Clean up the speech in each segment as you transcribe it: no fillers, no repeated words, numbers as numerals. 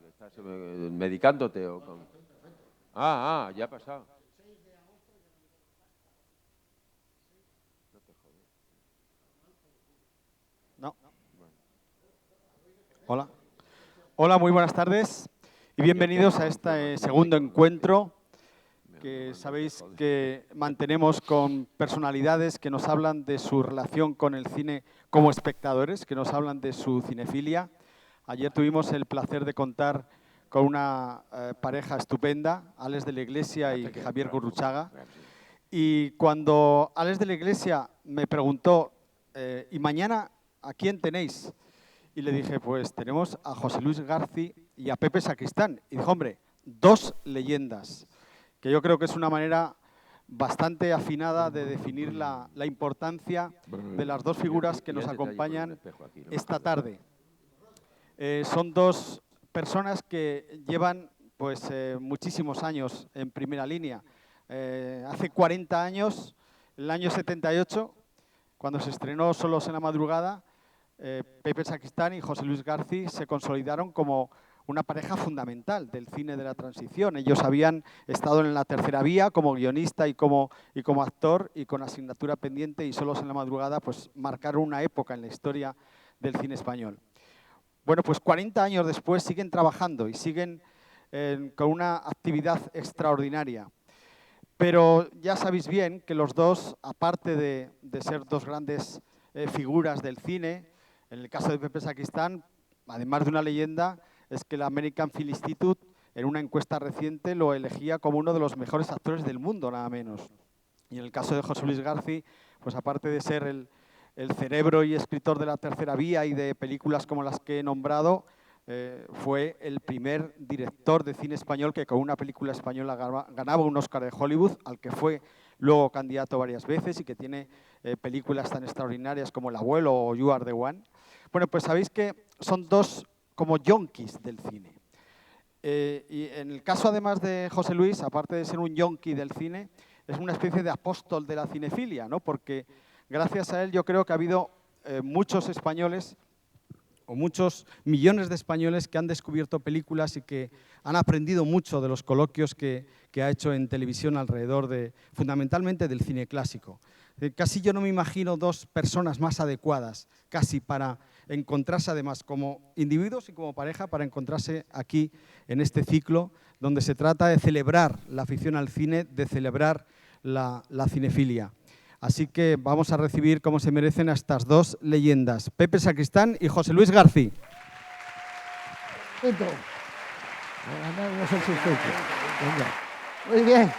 ¿Estás medicándote o con...? Ya ha pasado. No. Hola. Hola, muy buenas tardes y bienvenidos a este segundo encuentro que sabéis que mantenemos con personalidades que nos hablan de su relación con el cine como espectadores, que nos hablan de su cinefilia. Ayer tuvimos el placer de contar con una pareja estupenda, Alex de la Iglesia y Javier Gurruchaga. Y cuando Alex de la Iglesia me preguntó, ¿y mañana a quién tenéis? Y le dije, pues tenemos a José Luis García y a Pepe Sacristán. Y dijo, hombre, dos leyendas, que yo creo que es una manera bastante afinada de definir la importancia de las dos figuras que nos acompañan esta tarde. Son dos personas que llevan pues, muchísimos años en primera línea. Hace 40 años, el año 78, cuando se estrenó Solos en la madrugada, Pepe Sacristán y José Luis García se consolidaron como una pareja fundamental del cine de la transición. Ellos habían estado en la tercera vía como guionista y como actor, y con asignatura pendiente y Solos en la madrugada pues marcaron una época en la historia del cine español. Bueno, pues 40 años después siguen trabajando y siguen con una actividad extraordinaria. Pero ya sabéis bien que los dos, aparte de ser dos grandes figuras del cine, en el caso de Pepe Sacristán, además de una leyenda, es que el American Film Institute en una encuesta reciente lo elegía como uno de los mejores actores del mundo, nada menos. Y en el caso de José Luis García, pues aparte de ser el cerebro y escritor de la tercera vía y de películas como las que he nombrado, fue el primer director de cine español que con una película española ganaba un Oscar de Hollywood, al que fue luego candidato varias veces y que tiene películas tan extraordinarias como El abuelo o You Are the One. Bueno, pues sabéis que son dos como yonkis del cine. Y en el caso además de José Luis, aparte de ser un yonki del cine, es una especie de apóstol de la cinefilia, ¿no? Porque gracias a él yo creo que ha habido muchos españoles o muchos millones de españoles que han descubierto películas y que han aprendido mucho de los coloquios que ha hecho en televisión alrededor de, fundamentalmente, del cine clásico. Casi yo no me imagino dos personas más adecuadas, casi para encontrarse además como individuos y como pareja, para encontrarse aquí en este ciclo donde se trata de celebrar la afición al cine, de celebrar la cinefilia. Así que vamos a recibir como se merecen a estas dos leyendas, Pepe Sacristán y José Luis García. Muy bien.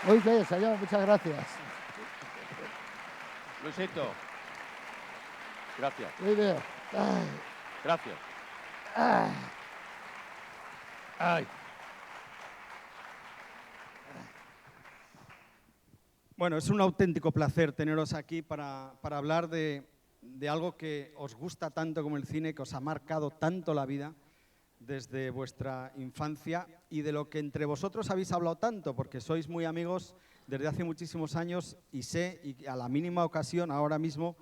Muy bien, señor, muchas gracias. Luisito, gracias. Muy bien. Ay. Gracias. Ay. Ay. Bueno, es un auténtico placer teneros aquí para hablar de algo que os gusta tanto como el cine, que os ha marcado tanto la vida desde vuestra infancia y de lo que entre vosotros habéis hablado tanto, porque sois muy amigos desde hace muchísimos años y sé, y a la mínima ocasión, ahora mismo,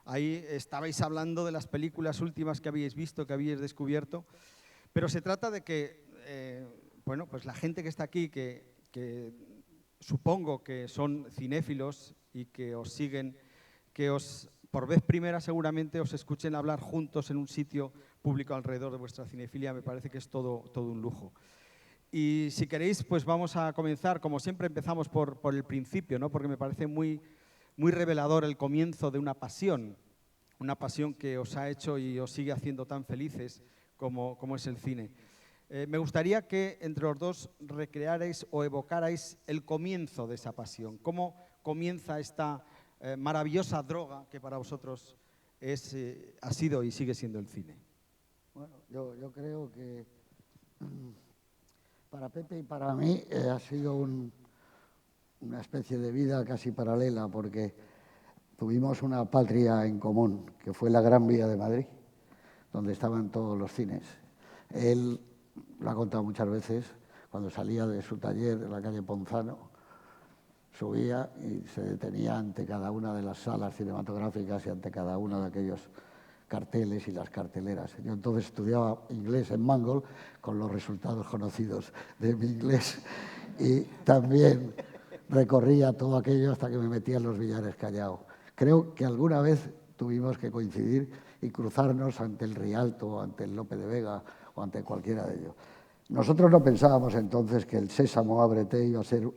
ahí estabais hablando de las películas últimas que habéis visto, que habéis descubierto, pero se trata de que, bueno, pues la gente que está aquí, que supongo que son cinéfilos y que os siguen, que os, por vez primera seguramente os escuchen hablar juntos en un sitio público alrededor de vuestra cinefilia, me parece que es todo un lujo. Y si queréis, pues vamos a comenzar, como siempre empezamos por el principio, ¿no? Porque me parece muy revelador el comienzo de una pasión que os ha hecho y os sigue haciendo tan felices como es el cine. Me gustaría que entre los dos recrearais o evocarais el comienzo de esa pasión. ¿Cómo comienza esta maravillosa droga que para vosotros ha sido y sigue siendo el cine? Bueno, yo creo que para Pepe y para mí ha sido una especie de vida casi paralela, porque tuvimos una patria en común, que fue la Gran Vía de Madrid, donde estaban todos los cines. Él lo ha contado muchas veces, cuando salía de su taller en la calle Ponzano, subía y se detenía ante cada una de las salas cinematográficas y ante cada uno de aquellos carteles y las carteleras. Yo entonces estudiaba inglés en Mangold, con los resultados conocidos de mi inglés, y también recorría todo aquello hasta que me metí en los Villares Callao. Creo que alguna vez tuvimos que coincidir y cruzarnos ante el Rialto, ante el Lope de Vega o ante cualquiera de ellos. Nosotros no pensábamos entonces que el Sésamo, ábrete iba a ser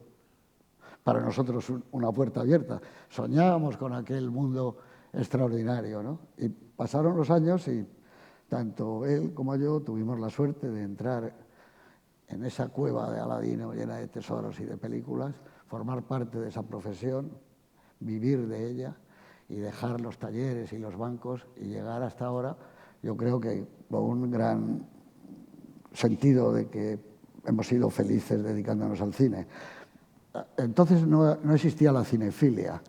para nosotros una puerta abierta. Soñábamos con aquel mundo extraordinario, ¿no? Y pasaron los años y tanto él como yo tuvimos la suerte de entrar en esa cueva de Aladino llena de tesoros y de películas, formar parte de esa profesión, vivir de ella y dejar los talleres y los bancos y llegar hasta ahora, yo creo que con un gran sentido de que hemos sido felices dedicándonos al cine. Entonces no existía la cinefilia,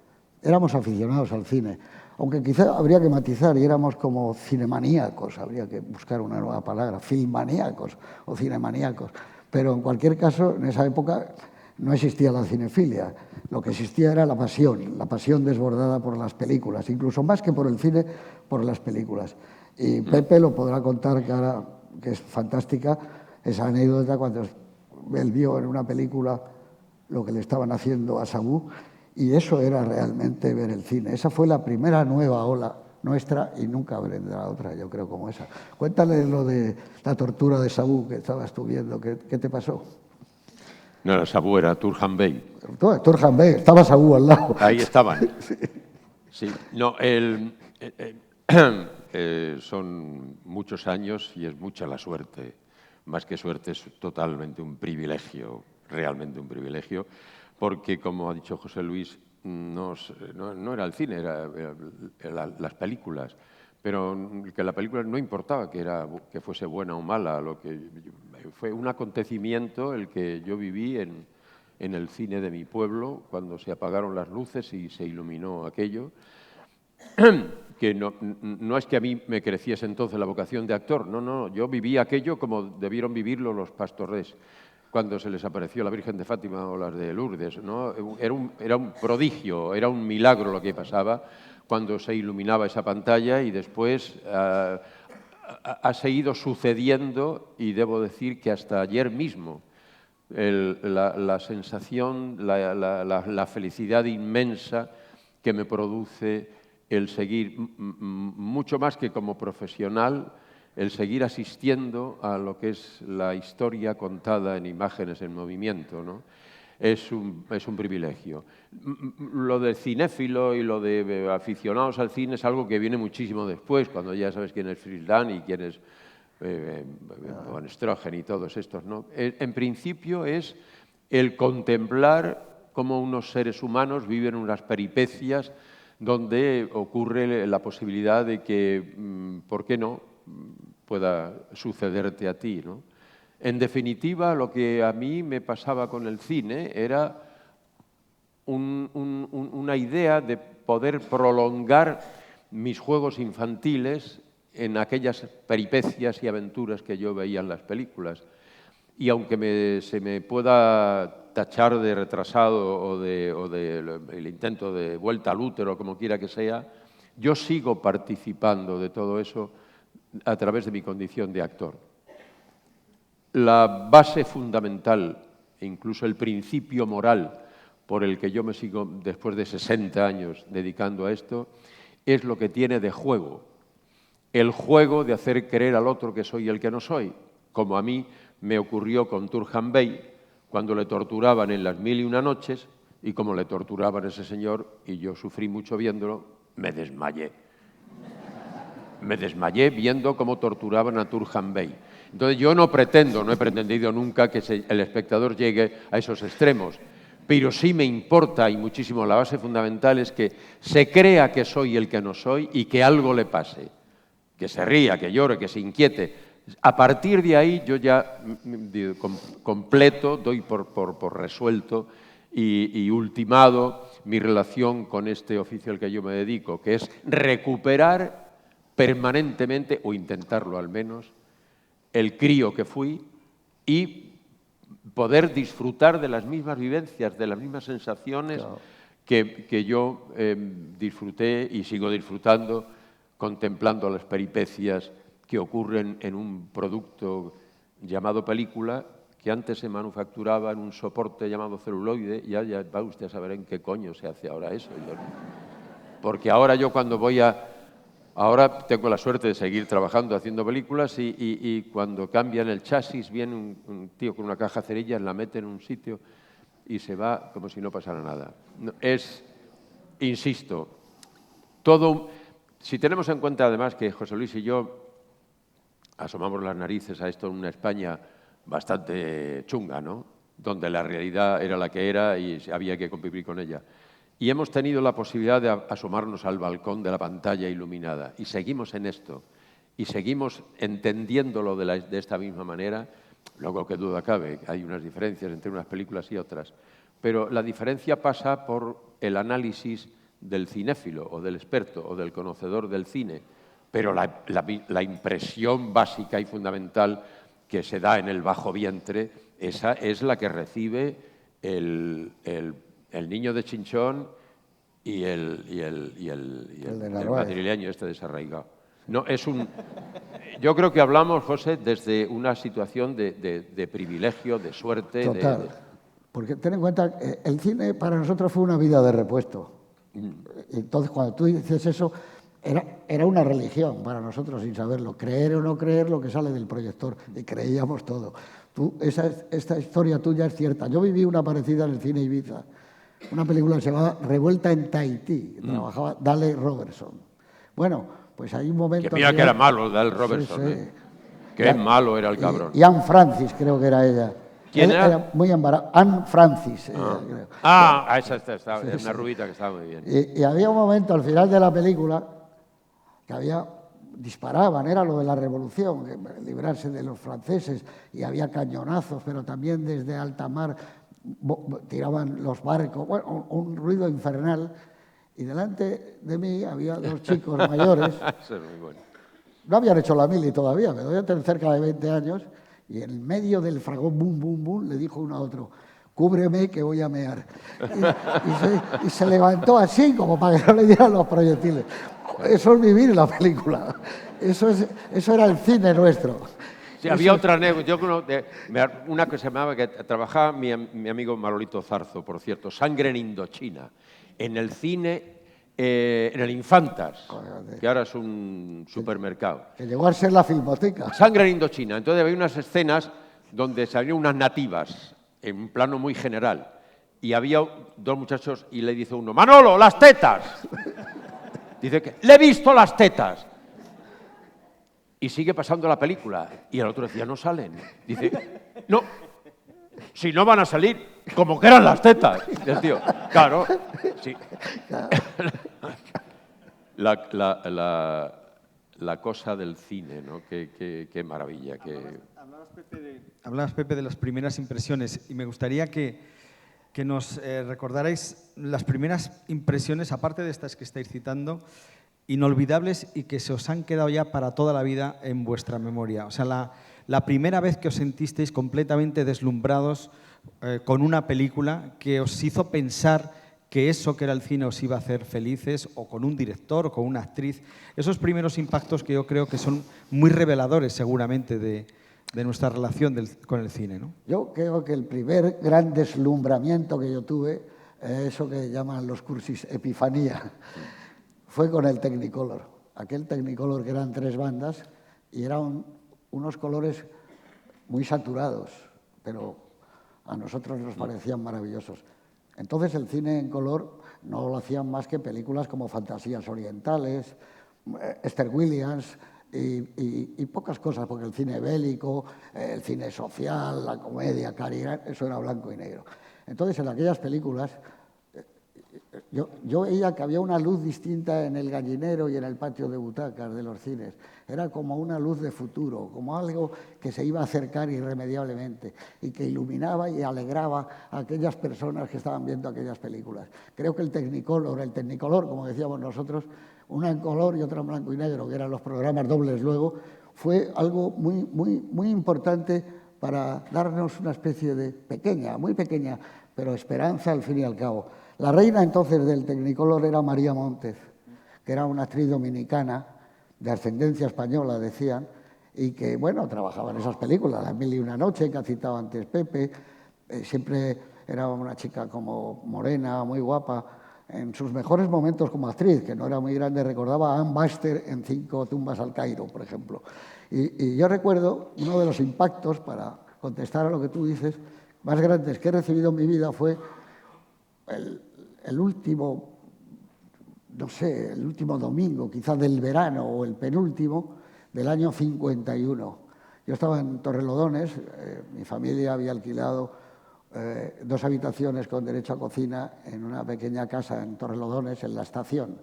éramos aficionados al cine, aunque quizá habría que matizar y éramos como cinemaníacos, habría que buscar una nueva palabra, filmaníacos o cinemaníacos, pero en cualquier caso en esa época no existía la cinefilia, lo que existía era la pasión desbordada por las películas, incluso más que por el cine, por las películas. Y Pepe lo podrá contar, que ahora, que es fantástica, esa anécdota cuando él vio en una película lo que le estaban haciendo a Sabú, y eso era realmente ver el cine. Esa fue la primera nueva ola nuestra y nunca vendrá otra, yo creo, como esa. Cuéntale lo de la tortura de Sabú que estabas tú viendo, ¿qué te pasó? No era Sabú, era Turhan Bey. Turhan Bey, estaba Sabú al lado. Ahí estaban. Sí, no, son muchos años y es mucha la suerte. Más que suerte, es totalmente un privilegio, realmente un privilegio, porque, como ha dicho José Luis, no era el cine, eran las películas. Pero que la película no importaba que fuese buena o mala, fue un acontecimiento el que yo viví en el cine de mi pueblo, cuando se apagaron las luces y se iluminó aquello, que no es que a mí me creciese entonces la vocación de actor, no, yo viví aquello como debieron vivirlo los pastores cuando se les apareció la Virgen de Fátima o las de Lourdes, ¿no? Era un prodigio, era un milagro lo que pasaba cuando se iluminaba esa pantalla, y después ha seguido sucediendo, y debo decir que hasta ayer mismo la sensación, la felicidad inmensa que me produce el seguir, mucho más que como profesional, el seguir asistiendo a lo que es la historia contada en imágenes en movimiento, ¿no? Es un privilegio. Lo de cinéfilo y lo de aficionados al cine es algo que viene muchísimo después, cuando ya sabes quién es Fritz Lang y quién es Van Stroheim y todos estos, ¿no? En principio es el contemplar cómo unos seres humanos viven unas peripecias donde ocurre la posibilidad de que, ¿por qué no?, pueda sucederte a ti, ¿no? En definitiva, lo que a mí me pasaba con el cine era una idea de poder prolongar mis juegos infantiles en aquellas peripecias y aventuras que yo veía en las películas. Y aunque se me pueda tachar de retrasado o el intento de vuelta al útero, como quiera que sea, yo sigo participando de todo eso a través de mi condición de actor. La base fundamental, e incluso el principio moral por el que yo me sigo después de 60 años dedicando a esto, es lo que tiene de juego. El juego de hacer creer al otro que soy el que no soy, como a mí me ocurrió con Turhan Bey cuando le torturaban en las 1001 noches, y como le torturaban a ese señor, y yo sufrí mucho viéndolo, me desmayé. Me desmayé viendo cómo torturaban a Turhan Bey. Entonces yo no he pretendido nunca que el espectador llegue a esos extremos, pero sí me importa y muchísimo, la base fundamental es que se crea que soy el que no soy y que algo le pase, que se ría, que llore, que se inquiete. A partir de ahí yo ya completo, doy por resuelto y ultimado mi relación con este oficio al que yo me dedico, que es recuperar permanentemente, o intentarlo al menos, el crío que fui y poder disfrutar de las mismas vivencias, de las mismas sensaciones, claro, que yo disfruté y sigo disfrutando contemplando las peripecias que ocurren en un producto llamado película, que antes se manufacturaba en un soporte llamado celuloide, y ya va usted a saber en qué coño se hace ahora eso. Porque ahora yo cuando voy a... Ahora tengo la suerte de seguir trabajando, haciendo películas, y cuando cambian el chasis viene un tío con una caja cerillas, la mete en un sitio y se va como si no pasara nada. Insisto, si tenemos en cuenta además que José Luis y yo asomamos las narices a esto en una España bastante chunga, ¿no? Donde la realidad era la que era y había que convivir con ella. Y hemos tenido la posibilidad de asomarnos al balcón de la pantalla iluminada. Y seguimos en esto. Y seguimos entendiéndolo de esta misma manera. Luego, qué duda cabe, hay unas diferencias entre unas películas y otras. Pero la diferencia pasa por el análisis del cinéfilo o del experto o del conocedor del cine. Pero la impresión básica y fundamental que se da en el bajo vientre, esa es la que recibe el niño de Chinchón y el madrileño este desarraigado. No, yo creo que hablamos, José, desde una situación de privilegio, de suerte. Total. Porque ten en cuenta que el cine para nosotros fue una vida de repuesto. Entonces, cuando tú dices eso, era una religión para nosotros sin saberlo. Creer o no creer lo que sale del proyector. Y creíamos todo. Esta historia tuya es cierta. Yo viví una parecida en el cine Ibiza. Una película que se llamaba Revuelta en Tahití, que trabajaba Dale Robertson. Bueno, pues hay un momento... Que mira que era malo Dale Robertson, sí, sí. Qué malo era el cabrón. Y Anne Francis, creo que era ella. ¿Quién era? Muy embarazada. Anne Francis. Esa está, es una rubita que estaba muy bien. Y había un momento al final de la película que disparaban, era lo de la revolución, librarse de los franceses, y había cañonazos, pero también desde alta mar tiraban los barcos, bueno, un ruido infernal, y delante de mí había dos chicos mayores. Eso es muy bueno. No habían hecho la mili todavía, me debían tener cerca de 20 años, y en medio del fragón, bum, bum, bum, le dijo uno a otro: cúbreme que voy a mear. Y se levantó así, como para que no le dieran los proyectiles. Eso es vivir la película. Eso era el cine nuestro. Sí, había otra anécdota, una que se llamaba, que trabajaba mi amigo Manolito Zarzo, por cierto, Sangre en Indochina, en el cine, en el Infantas, que ahora es un supermercado. Que llegó a ser la Filmoteca. Sangre en Indochina. Entonces había unas escenas donde salían unas nativas, en un plano muy general, y había dos muchachos y le dice uno: Manolo, las tetas. Dice que le he visto las tetas. Y sigue pasando la película. Y el otro decía: no salen. Dice: no, si no van a salir, como que eran las tetas. Y el tío: claro, sí. La cosa del cine, ¿no? Qué maravilla. Hablabas, Pepe, de las primeras impresiones, y me gustaría que nos recordarais las primeras impresiones, aparte de estas que estáis citando, inolvidables y que se os han quedado ya para toda la vida en vuestra memoria. O sea, la primera vez que os sentisteis completamente deslumbrados con una película que os hizo pensar que eso que era el cine os iba a hacer felices, o con un director o con una actriz. Esos primeros impactos que yo creo que son muy reveladores seguramente de nuestra relación con el cine, ¿no? Yo creo que el primer gran deslumbramiento que yo tuve, eso que llaman los cursis epifanía, fue con el Technicolor. Aquel Technicolor que eran 3 bandas y eran unos colores muy saturados, pero a nosotros nos parecían maravillosos. Entonces el cine en color no lo hacían más que películas como Fantasías Orientales, Esther Williams y pocas cosas, porque el cine bélico, el cine social, la comedia, Cary, eso era blanco y negro. Entonces en aquellas películas yo veía que había una luz distinta en el gallinero y en el patio de butacas de los cines. Era como una luz de futuro, como algo que se iba a acercar irremediablemente y que iluminaba y alegraba a aquellas personas que estaban viendo aquellas películas. Creo que el Technicolor, como decíamos nosotros, una en color y otra en blanco y negro, que eran los programas dobles luego, fue algo muy, muy, muy importante para darnos una especie de pequeña, muy pequeña, pero esperanza al fin y al cabo. La reina entonces del Technicolor era María Montez, que era una actriz dominicana de ascendencia española, decían, y que, bueno, trabajaba en esas películas, La Mil y una noche, que ha citado antes Pepe, siempre era una chica como morena, muy guapa, en sus mejores momentos como actriz, que no era muy grande, recordaba a Anne Baxter en 5 tumbas al Cairo, por ejemplo. Y yo recuerdo uno de los impactos, para contestar a lo que tú dices, más grandes que he recibido en mi vida fue el último, no sé, el último domingo, quizás del verano o el penúltimo, del año 51. Yo estaba en Torrelodones, mi familia había alquilado 2 habitaciones con derecho a cocina en una pequeña casa en Torrelodones, en la estación,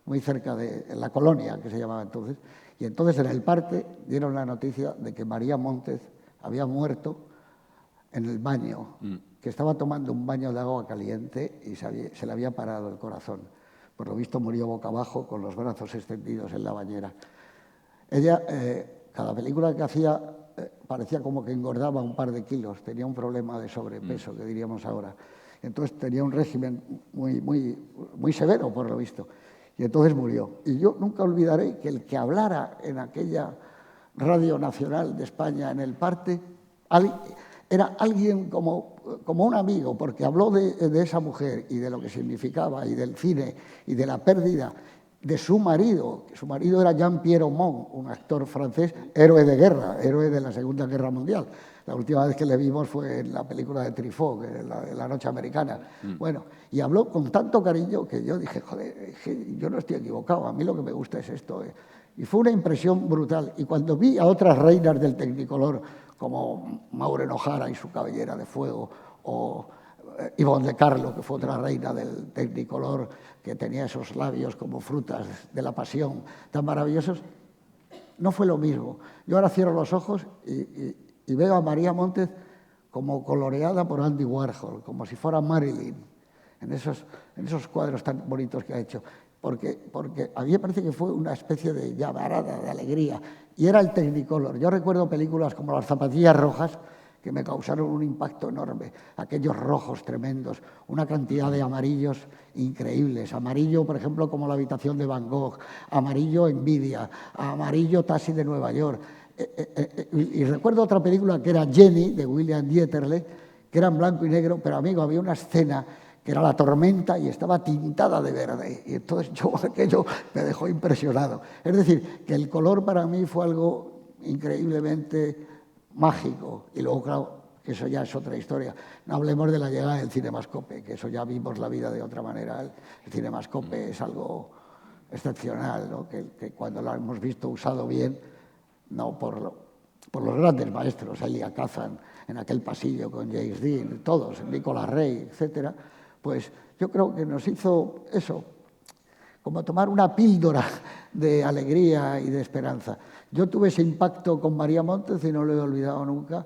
muy cerca de en la colonia, que se llamaba entonces. Y entonces en el parte dieron la noticia de que María Montes había muerto en el baño, que estaba tomando un baño de agua caliente y se le había parado el corazón. Por lo visto murió boca abajo con los brazos extendidos en la bañera. Ella, cada película que hacía, parecía como que engordaba un par de kilos, tenía un problema de sobrepeso, que diríamos ahora. Entonces tenía un régimen muy severo, por lo visto. Y entonces murió. Y yo nunca olvidaré que el que hablara en aquella Radio Nacional de España en el parte era alguien como un amigo, porque habló de esa mujer y de lo que significaba, y del cine, y de la pérdida de su marido. Su marido era Jean-Pierre Aumont, un actor francés, héroe de guerra, héroe de la Segunda Guerra Mundial. La última vez que le vimos fue en la película de Truffaut, la Noche Americana. Bueno, y habló con tanto cariño que yo dije, joder, yo no estoy equivocado, a mí lo que me gusta es esto. Y fue una impresión brutal. Y cuando vi a otras reinas del Technicolor, como Maureen O'Hara y su cabellera de fuego, o Yvonne de Carlo, que fue otra reina del Technicolor, que tenía esos labios como frutas de la pasión tan maravillosos, no fue lo mismo. Yo ahora cierro los ojos y veo a María Montes como coloreada por Andy Warhol, como si fuera Marilyn, en esos cuadros tan bonitos que ha hecho. Porque a mí me parece que fue una especie de llamarada, de alegría, y era el Technicolor. Yo recuerdo películas como Las zapatillas rojas, que me causaron un impacto enorme, aquellos rojos tremendos, una cantidad de amarillos increíbles, amarillo, por ejemplo, como La habitación de Van Gogh, amarillo Envidia, amarillo Taxi de Nueva York. Y recuerdo otra película que era Jenny, de William Dieterle, que era en blanco y negro, pero amigo, había una escena que era la tormenta y estaba tintada de verde. Y entonces aquello me dejó impresionado. Es decir, que el color para mí fue algo increíblemente mágico. Y luego, claro, que eso ya es otra historia. No hablemos de la llegada del Cinemascope, que eso ya vimos la vida de otra manera. El Cinemascope es algo excepcional, ¿no? Que cuando lo hemos visto usado bien, no por los grandes maestros, Elia Kazan, en aquel pasillo con James Dean, todos, Nicolas Rey, etcétera, pues yo creo que nos hizo eso, como tomar una píldora de alegría y de esperanza. Yo tuve ese impacto con María Montes y no lo he olvidado nunca.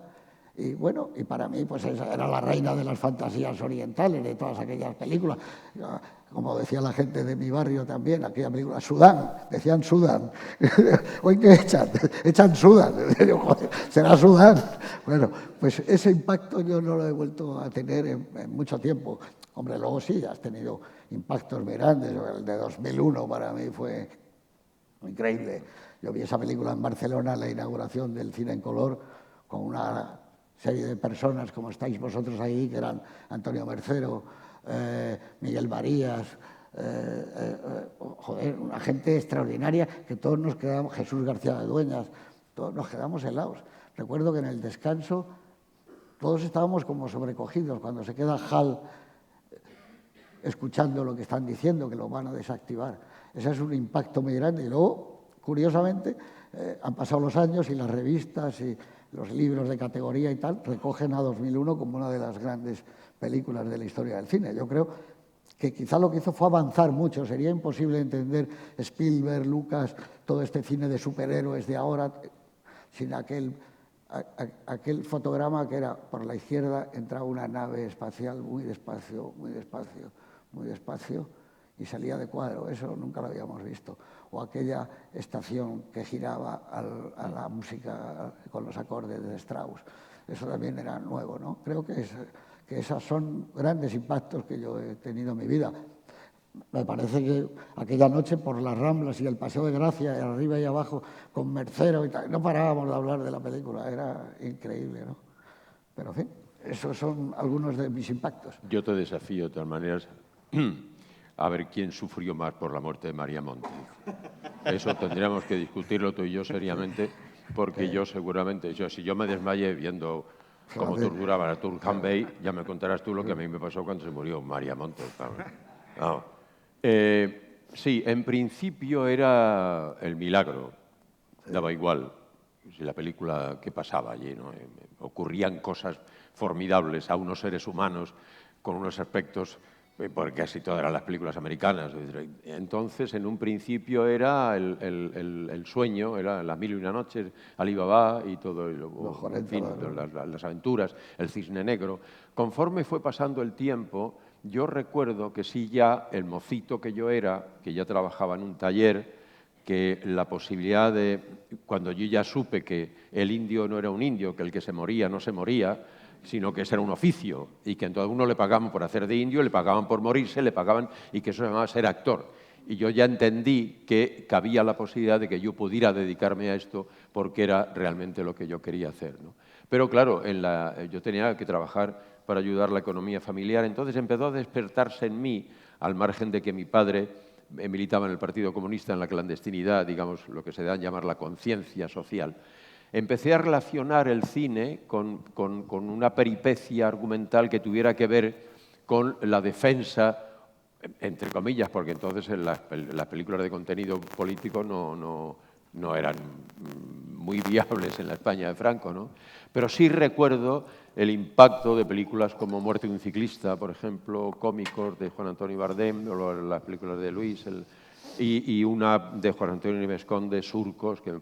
Y bueno, y para mí pues esa era la reina de las fantasías orientales, de todas aquellas películas. Como decía la gente de mi barrio también, aquella película, Sudán, decían Sudán. ¿Hoy qué echan? Echan Sudán. Joder, ¿será Sudán? Bueno, pues ese impacto yo no lo he vuelto a tener en mucho tiempo. Hombre, luego sí, has tenido impactos muy grandes. El de 2001 para mí fue increíble. Yo vi esa película en Barcelona, la inauguración del cine en color, con una serie de personas como estáis vosotros ahí, que eran Antonio Mercero, Miguel Marías, joder, una gente extraordinaria, que todos nos quedamos, Jesús García de Dueñas, todos nos quedamos helados. Recuerdo que en el descanso todos estábamos como sobrecogidos cuando se queda Hal escuchando lo que están diciendo, que lo van a desactivar. Ese es un impacto muy grande. Y luego, curiosamente, han pasado los años y las revistas y los libros de categoría y tal recogen a 2001 como una de las grandes películas de la historia del cine. Yo creo que quizá lo que hizo fue avanzar mucho. Sería imposible entender Spielberg, Lucas, todo este cine de superhéroes de ahora sin aquel fotograma que era por la izquierda, entraba una nave espacial muy despacio, muy despacio, muy despacio, y salía de cuadro. Eso nunca lo habíamos visto. O aquella estación que giraba a la música con los acordes de Strauss. Eso también era nuevo, ¿no? Creo que esos son grandes impactos que yo he tenido en mi vida. Me parece que aquella noche por las Ramblas y el Paseo de Gracia, y arriba y abajo, con Mercero y tal, no parábamos de hablar de la película, era increíble, ¿no? Pero, en fin, esos son algunos de mis impactos. Yo te desafío, de todas maneras, a ver quién sufrió más por la muerte de María Monti. Eso tendríamos que discutirlo tú y yo seriamente, porque yo seguramente, si yo me desmayé viendo cómo torturaban a Turhan Bey, ya me contarás tú lo que a mí me pasó cuando se murió María Monti. No. Sí, en principio era el milagro, daba igual si la película que pasaba allí, ¿no? Ocurrían cosas formidables a unos seres humanos con unos aspectos, porque casi todas eran las películas americanas. Entonces, en un principio era el sueño, era las 1001 noches, Alibaba y todo, en fin, las aventuras, el cisne negro. Conforme fue pasando el tiempo, yo recuerdo que sí, ya el mocito que yo era, que ya trabajaba en un taller, que la posibilidad de, cuando yo ya supe que el indio no era un indio, que el que se moría no se moría, sino que ese era un oficio y que entonces a uno le pagaban por hacer de indio, le pagaban por morirse, le pagaban y que eso se llamaba ser actor. Y yo ya entendí que cabía la posibilidad de que yo pudiera dedicarme a esto porque era realmente lo que yo quería hacer, ¿no? Pero claro, yo tenía que trabajar para ayudar la economía familiar, entonces empezó a despertarse en mí, al margen de que mi padre militaba en el Partido Comunista en la clandestinidad, digamos, lo que se da a llamar la conciencia social. Empecé a relacionar el cine con una peripecia argumental que tuviera que ver con la defensa, entre comillas, porque entonces en las películas de contenido político no eran muy viables en la España de Franco, ¿no? Pero sí recuerdo el impacto de películas como Muerte de un ciclista, por ejemplo, cómicos de Juan Antonio Bardem, o las películas de Luis, y una de Juan Antonio Nieves Conde, Surcos, que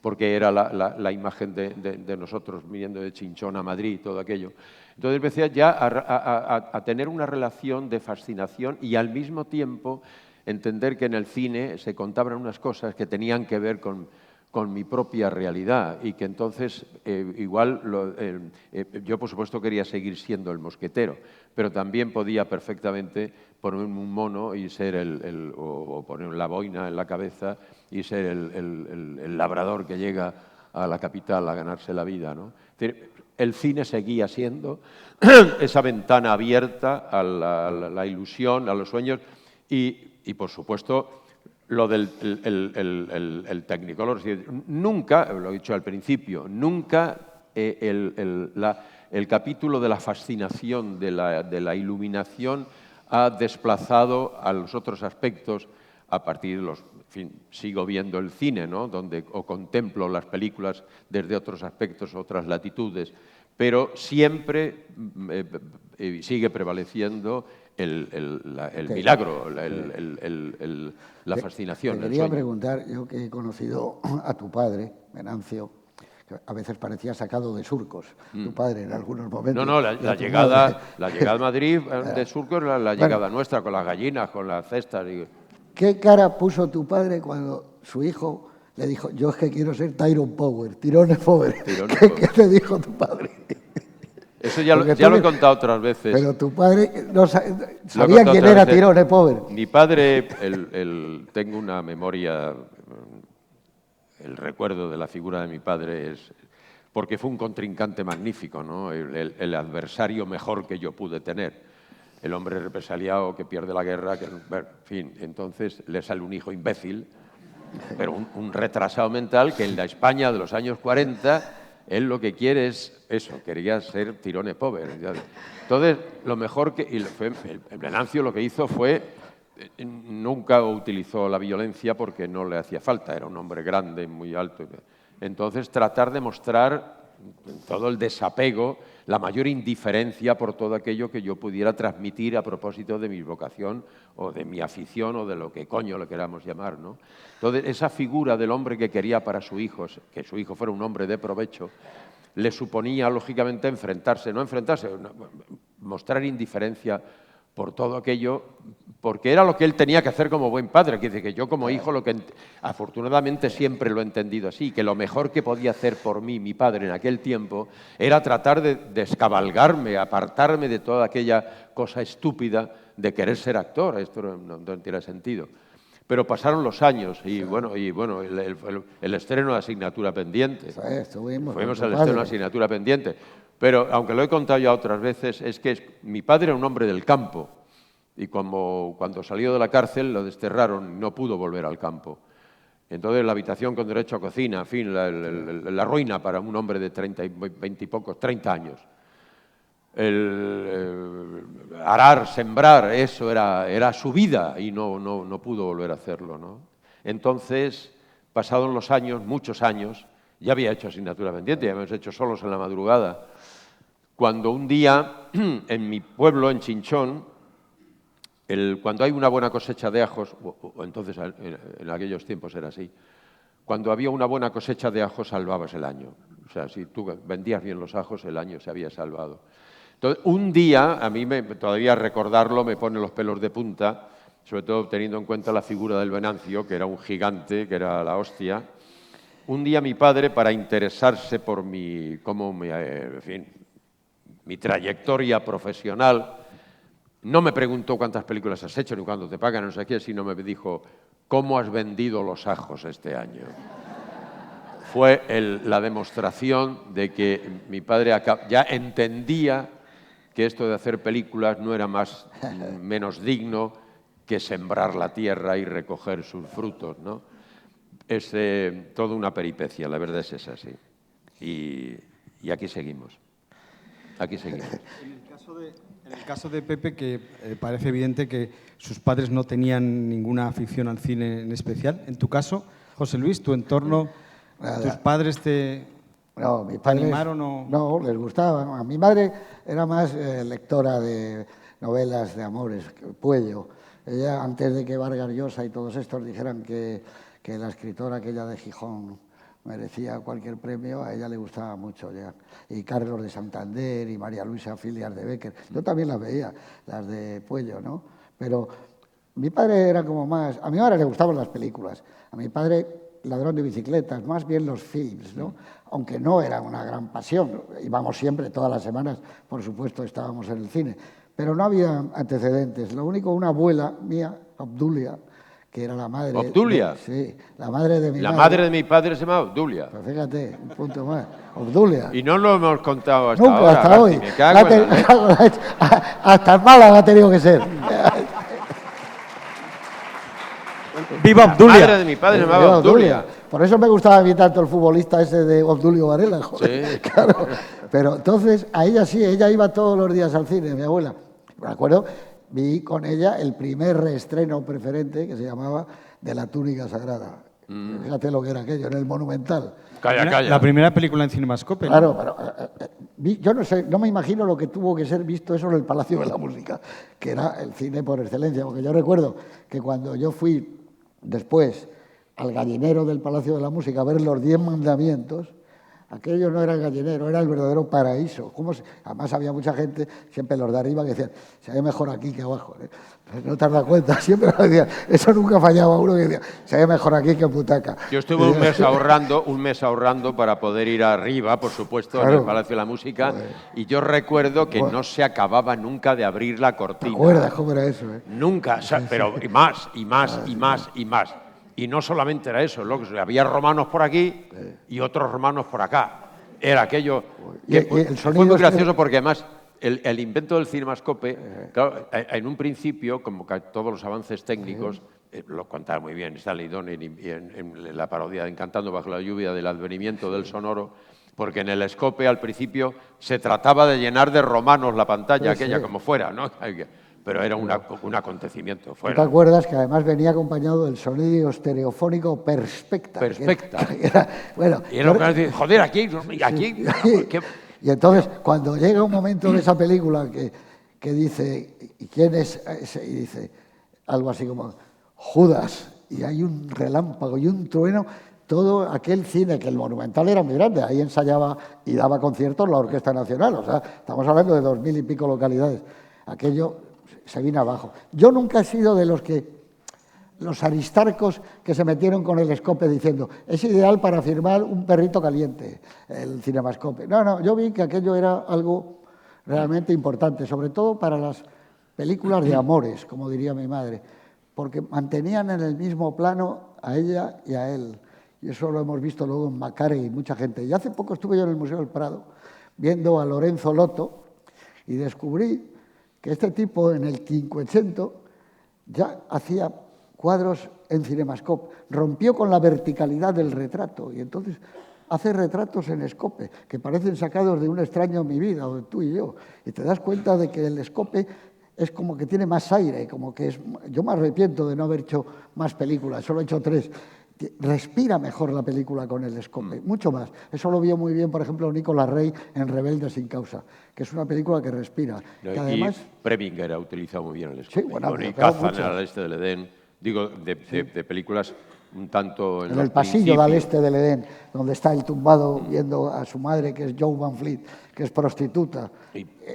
porque era la imagen de nosotros viniendo de Chinchón a Madrid, todo aquello. Entonces empecé ya a tener una relación de fascinación y al mismo tiempo entender que en el cine se contaban unas cosas que tenían que ver con mi propia realidad y que entonces yo por supuesto quería seguir siendo el mosquetero, pero también podía perfectamente poner un mono y ser o poner la boina en la cabeza y ser el labrador que llega a la capital a ganarse la vida, ¿no? El cine seguía siendo esa ventana abierta a la ilusión, a los sueños y por supuesto, lo del Technicolor. Nunca, lo he dicho al principio, nunca el capítulo de la fascinación, de la iluminación, ha desplazado a los otros aspectos a partir de los... En fin, sigo viendo el cine, ¿no? O contemplo las películas desde otros aspectos, otras latitudes, pero siempre sigue prevaleciendo el milagro, la fascinación. Te quería preguntar, yo que he conocido a tu padre, Venancio, que a veces parecía sacado de Surcos, tu padre en algunos momentos. No, la llegada a Madrid de Surcos era la llegada nuestra, con las gallinas, con las cestas. ¿Qué cara puso tu padre cuando su hijo le dijo, yo es que quiero ser Tyrone Power, Tyrone Power? ¿Qué te dijo tu padre? Eso ya lo he contado otras veces. Pero tu padre no sabía quién era Tyrone Power. Mi padre, tengo una memoria, el recuerdo de la figura de mi padre es... Porque fue un contrincante magnífico, ¿no? El adversario mejor que yo pude tener. El hombre represaliado que pierde la guerra, en fin, entonces le sale un hijo imbécil, pero un retrasado mental que en la España de los años 40... Él lo que quiere es eso, quería ser Tyrone Power. Entonces, lo mejor que... el Venancio lo que hizo fue... Nunca utilizó la violencia porque no le hacía falta, era un hombre grande, muy alto. Entonces, tratar de mostrar todo el desapego, la mayor indiferencia por todo aquello que yo pudiera transmitir a propósito de mi vocación o de mi afición o de lo que coño le queramos llamar, ¿no? Entonces, esa figura del hombre que quería para su hijo, que su hijo fuera un hombre de provecho, le suponía, lógicamente, mostrar indiferencia por todo aquello, porque era lo que él tenía que hacer como buen padre. Que dice que yo como hijo, afortunadamente siempre lo he entendido así, que lo mejor que podía hacer por mí mi padre en aquel tiempo era tratar de descabalgarme, apartarme de toda aquella cosa estúpida de querer ser actor. Esto no tiene sentido. Pero pasaron los años y bueno, el estreno de Asignatura Pendiente. Fuimos al estreno de Asignatura Pendiente. Pero, aunque lo he contado ya otras veces, es que mi padre era un hombre del campo y cuando salió de la cárcel lo desterraron, no pudo volver al campo. Entonces, la habitación con derecho a cocina, en fin, la ruina para un hombre de 30 años. Arar, sembrar, eso era su vida y no pudo volver a hacerlo, ¿no? Entonces, pasados los años, muchos años, ya había hecho Asignatura Pendiente, ya habíamos hecho Solos en la Madrugada, cuando un día en mi pueblo, en Chinchón, cuando hay una buena cosecha de ajos, o entonces en aquellos tiempos era así, cuando había una buena cosecha de ajos salvabas el año. O sea, si tú vendías bien los ajos, el año se había salvado. Entonces, un día, a mí todavía recordarlo me pone los pelos de punta, sobre todo teniendo en cuenta la figura del Venancio, que era un gigante, que era la hostia. Un día mi padre, para interesarse por mi trayectoria profesional, no me preguntó cuántas películas has hecho ni cuánto te pagan, no sé qué, sino me dijo, ¿cómo has vendido los ajos este año? Fue la demostración de que mi padre ya entendía que esto de hacer películas no era menos digno que sembrar la tierra y recoger sus frutos, ¿no? Es toda una peripecia, la verdad es esa, sí. Y aquí seguimos. Aquí seguimos. En el caso de Pepe, que parece evidente que sus padres no tenían ninguna afición al cine en especial. En tu caso, José Luis, tu entorno, ¿tus padres No, mis padres animaron o...? no les gustaba. A mi madre era más lectora de novelas de amores, Puello. Ella, antes de que Vargas Llosa y todos estos dijeran que la escritora aquella de Gijón merecía cualquier premio, a ella le gustaba mucho ya. Y Carlos de Santander y María Luisa Filias de Becker. Yo también las veía, las de Puello, ¿no? Pero mi padre era como más... A mi madre le gustaban las películas. A mi padre, ladrón de bicicletas, más bien los films, ¿no? Aunque no era una gran pasión. Íbamos siempre, todas las semanas, por supuesto, estábamos en el cine. Pero no había antecedentes. Lo único, una abuela mía, Obdulia, que era la madre... ¿Obdulia? Sí, la madre de mi madre. La madre de mi padre se llama Obdulia. Pues fíjate, un punto más. Obdulia. Y no lo hemos contado hasta Nunca, ahora. hasta hoy. Me cago en la leche. Hasta en Málaga ha tenido que ser. ¡Viva Obdulia! La madre de mi padre se llamaba Obdulia. Por eso me gustaba a mí tanto el futbolista ese de Obdulio Varela, joder. Sí. Claro. Pero entonces, a ella sí, ella iba todos los días al cine, mi abuela. Me acuerdo, vi con ella el primer reestreno preferente que se llamaba De la túnica sagrada. Fíjate lo que era aquello, en el Monumental. Calla, calla. La primera película en Cinemascope. ¿no? Claro, pero yo no sé, no me imagino lo que tuvo que ser visto eso en el Palacio de la Música, que era el cine por excelencia, porque yo recuerdo que cuando yo fui después al gallinero del Palacio de la Música a ver los 10 mandamientos, aquello no era el gallinero, era el verdadero paraíso. Además había mucha gente, siempre los de arriba, que decían, se ve mejor aquí que abajo. Pues no te has dado cuenta, siempre lo decían. Eso nunca fallaba uno que decía, se ve mejor aquí que en Butaca. Yo estuve un mes ahorrando para poder ir arriba, por supuesto, claro, en el Palacio de la Música, joder, y yo recuerdo que no se acababa nunca de abrir la cortina. ¿Te acuerdas cómo era eso? Nunca, o sea, pero y más, y más, y más, y más. Y no solamente era eso, había romanos por aquí y otros romanos por acá. Era aquello que fue muy gracioso porque además el invento del cinemascope, claro, en un principio, como que todos los avances técnicos, lo contaba muy bien Stanley Donen en la parodia de Encantando bajo la lluvia del advenimiento del sonoro, porque en el escope al principio se trataba de llenar de romanos la pantalla, aquella como fuera, ¿no? Pero era un acontecimiento. ¿Tú te acuerdas que además venía acompañado del sonido estereofónico Perspecta? Perspecta. Bueno, y era lo que joder, aquí. Y entonces, cuando llega un momento de esa película que dice, ¿y quién es ese? Y dice algo así como, Judas, y hay un relámpago y un trueno, todo aquel cine, que el Monumental era muy grande, ahí ensayaba y daba conciertos la Orquesta Nacional, o sea, estamos hablando de 2000 y pico localidades. Aquello se vino abajo. Yo nunca he sido de los aristarcos que se metieron con el Scope diciendo es ideal para firmar un perrito caliente, el Cinemascope. No, yo vi que aquello era algo realmente importante, sobre todo para las películas de amores, como diría mi madre, porque mantenían en el mismo plano a ella y a él. Y eso lo hemos visto luego en Macarey y mucha gente. Y hace poco estuve yo en el Museo del Prado viendo a Lorenzo Lotto y descubrí que este tipo en el Cinquecento ya hacía cuadros en Cinemascope, rompió con la verticalidad del retrato y entonces hace retratos en Scope que parecen sacados de Un extraño en mi vida o de Tú y yo. Y te das cuenta de que el Scope es como que tiene más aire, como que es... Yo me arrepiento de no haber hecho más películas, solo he hecho 3. Respira mejor la película con el Scope, mucho más. Eso lo vio muy bien, por ejemplo, Nicolas Rey en Rebelde sin causa, que es una película que respira. Que además... Y Preminger ha utilizado muy bien el Scope. Sí, bueno, y Kazan al este del Edén, digo, de películas un tanto... En el pasillo del este del Edén, donde está él tumbado viendo a su madre, que es Jo Van Fleet, que es prostituta.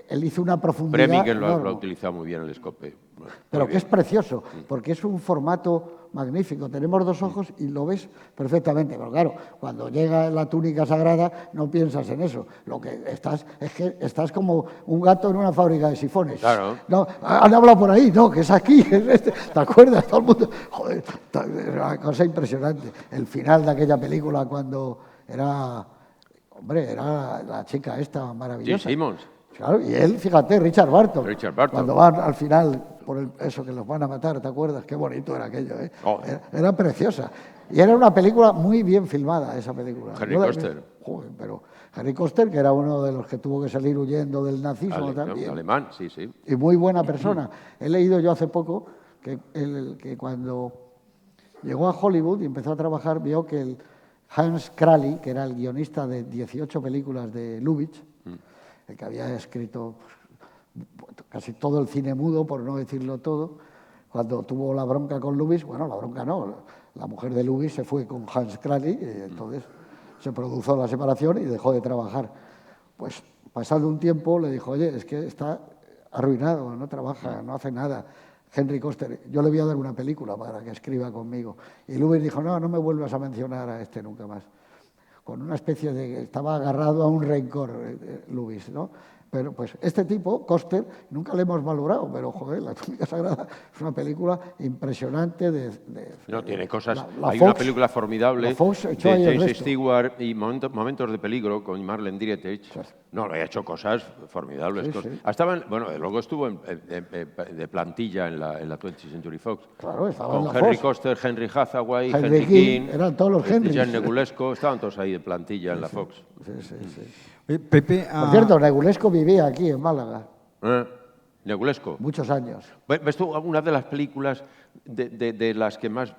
Él hizo una profundidad... Preminger lo ha utilizado muy bien el Scope. Pero que es precioso, porque es un formato magnífico. Tenemos 2 ojos y lo ves perfectamente. Pero claro, cuando llega la túnica sagrada no piensas en eso. Lo que estás es que estás como un gato en una fábrica de sifones. Claro. No, han hablado por ahí, no, que es aquí, es este. ¿Te acuerdas? Todo el mundo... Joder, es una cosa impresionante. El final de aquella película cuando era... Hombre, era la chica esta maravillosa. Sí, Simmons. Claro, y él, fíjate, Richard Barton. Cuando van al final, por eso que los van a matar, ¿te acuerdas? Qué bonito era aquello, ¿eh? Oh. Era preciosa. Y era una película muy bien filmada, esa película. Henry Koster. Joder, pero Henry Koster, que era uno de los que tuvo que salir huyendo del nazismo también. Alemán, sí, sí. Y muy buena persona. He leído yo hace poco que cuando llegó a Hollywood y empezó a trabajar, vio que el Hans Kraley, que era el guionista de 18 películas de Lubitsch, el que había escrito casi todo el cine mudo, por no decirlo todo, cuando tuvo la bronca con Lubitsch, bueno, la bronca no, la mujer de Lubitsch se fue con Hans Kraley y entonces se produjo la separación y dejó de trabajar. Pues pasado un tiempo le dijo, oye, es que está arruinado, no trabaja, no hace nada. Henry Koster, yo le voy a dar una película para que escriba conmigo. Y Lubitsch dijo, no me vuelvas a mencionar a este nunca más. Con una especie de... Estaba agarrado a un rencor, Lubitsch, ¿no? Pero pues este tipo, Koster, nunca le hemos valorado, pero joder, La túnica sagrada es una película impresionante no, tiene cosas... Fox, hay una película formidable de Jason Stewart y Momentos de peligro con Marlene Dietrich. No, le ha hecho cosas formidables. Sí, sí. Bueno, luego estuvo de plantilla en la 20th Century Fox. Claro, estaba en la con Henry Fox. Koster, Henry Hathaway, Henry King, eran todos los Henrys. Jan Negulesco, estaban todos ahí de plantilla en la Fox. Sí. Pepe, Por cierto, Negulesco vivía aquí en Málaga. Negulesco. Muchos años. ¿Ves tú una de las películas de las que más...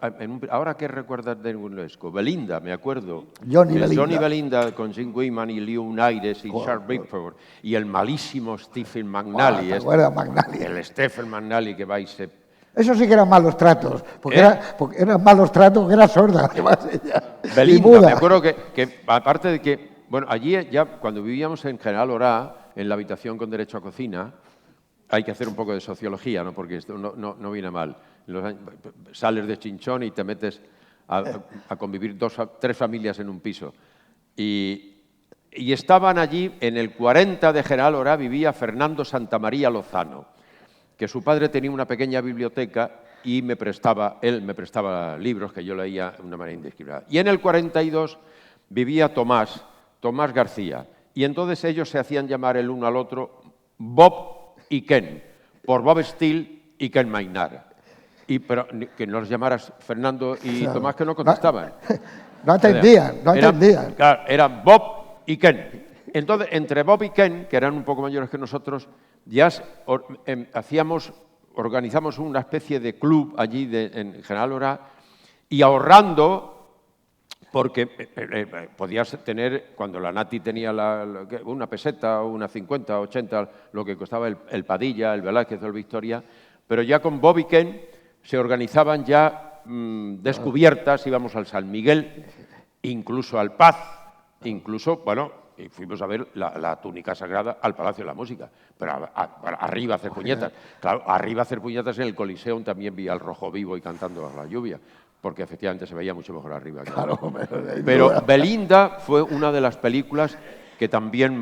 ahora, ¿qué recuerdas de Negulesco? Belinda, me acuerdo. Johnny Belinda con Jim Wyman y Lew Ayres y Charles Bickford. Y el malísimo Stephen McNally. ¿Te acuerdas, McNally? El Stephen McNally que va y se... Eso sí que eran malos tratos, porque eran malos tratos, porque era sorda, además ella. Belinda, me acuerdo que aparte de que... Bueno, allí ya cuando vivíamos en General Orá, en la habitación con derecho a cocina, hay que hacer un poco de sociología, ¿no? Porque esto no viene mal. Sales de Chinchón y te metes a convivir 3 familias en un piso. Y estaban allí, en el 40 de General Orá, vivía Fernando Santamaría Lozano, que su padre tenía una pequeña biblioteca y él me prestaba libros que yo leía de una manera indescriptible. Y en el 42 vivía Tomás García, y entonces ellos se hacían llamar el uno al otro Bob y Ken, por Bob Steele y Ken Maynard. Pero que no los llamaras Fernando y claro. Tomás, que no contestaban. No entendían. Claro, eran Bob y Ken. Entonces, entre Bob y Ken, que eran un poco mayores que nosotros, ya organizamos una especie de club allí en General Orá, y ahorrando... Porque podías tener, cuando la Nati tenía una peseta o una 50, 80, lo que costaba el Padilla, el Velázquez o el Victoria, pero ya con Bob y Ken se organizaban ya descubiertas, íbamos al San Miguel, incluso al Paz, incluso, bueno, y fuimos a ver la túnica sagrada al Palacio de la Música, pero arriba a hacer puñetas. Claro, arriba a hacer puñetas en el Coliseum también vi al Rojo Vivo y cantando bajo la lluvia, porque efectivamente se veía mucho mejor arriba. Claro, pero Belinda fue una de las películas que también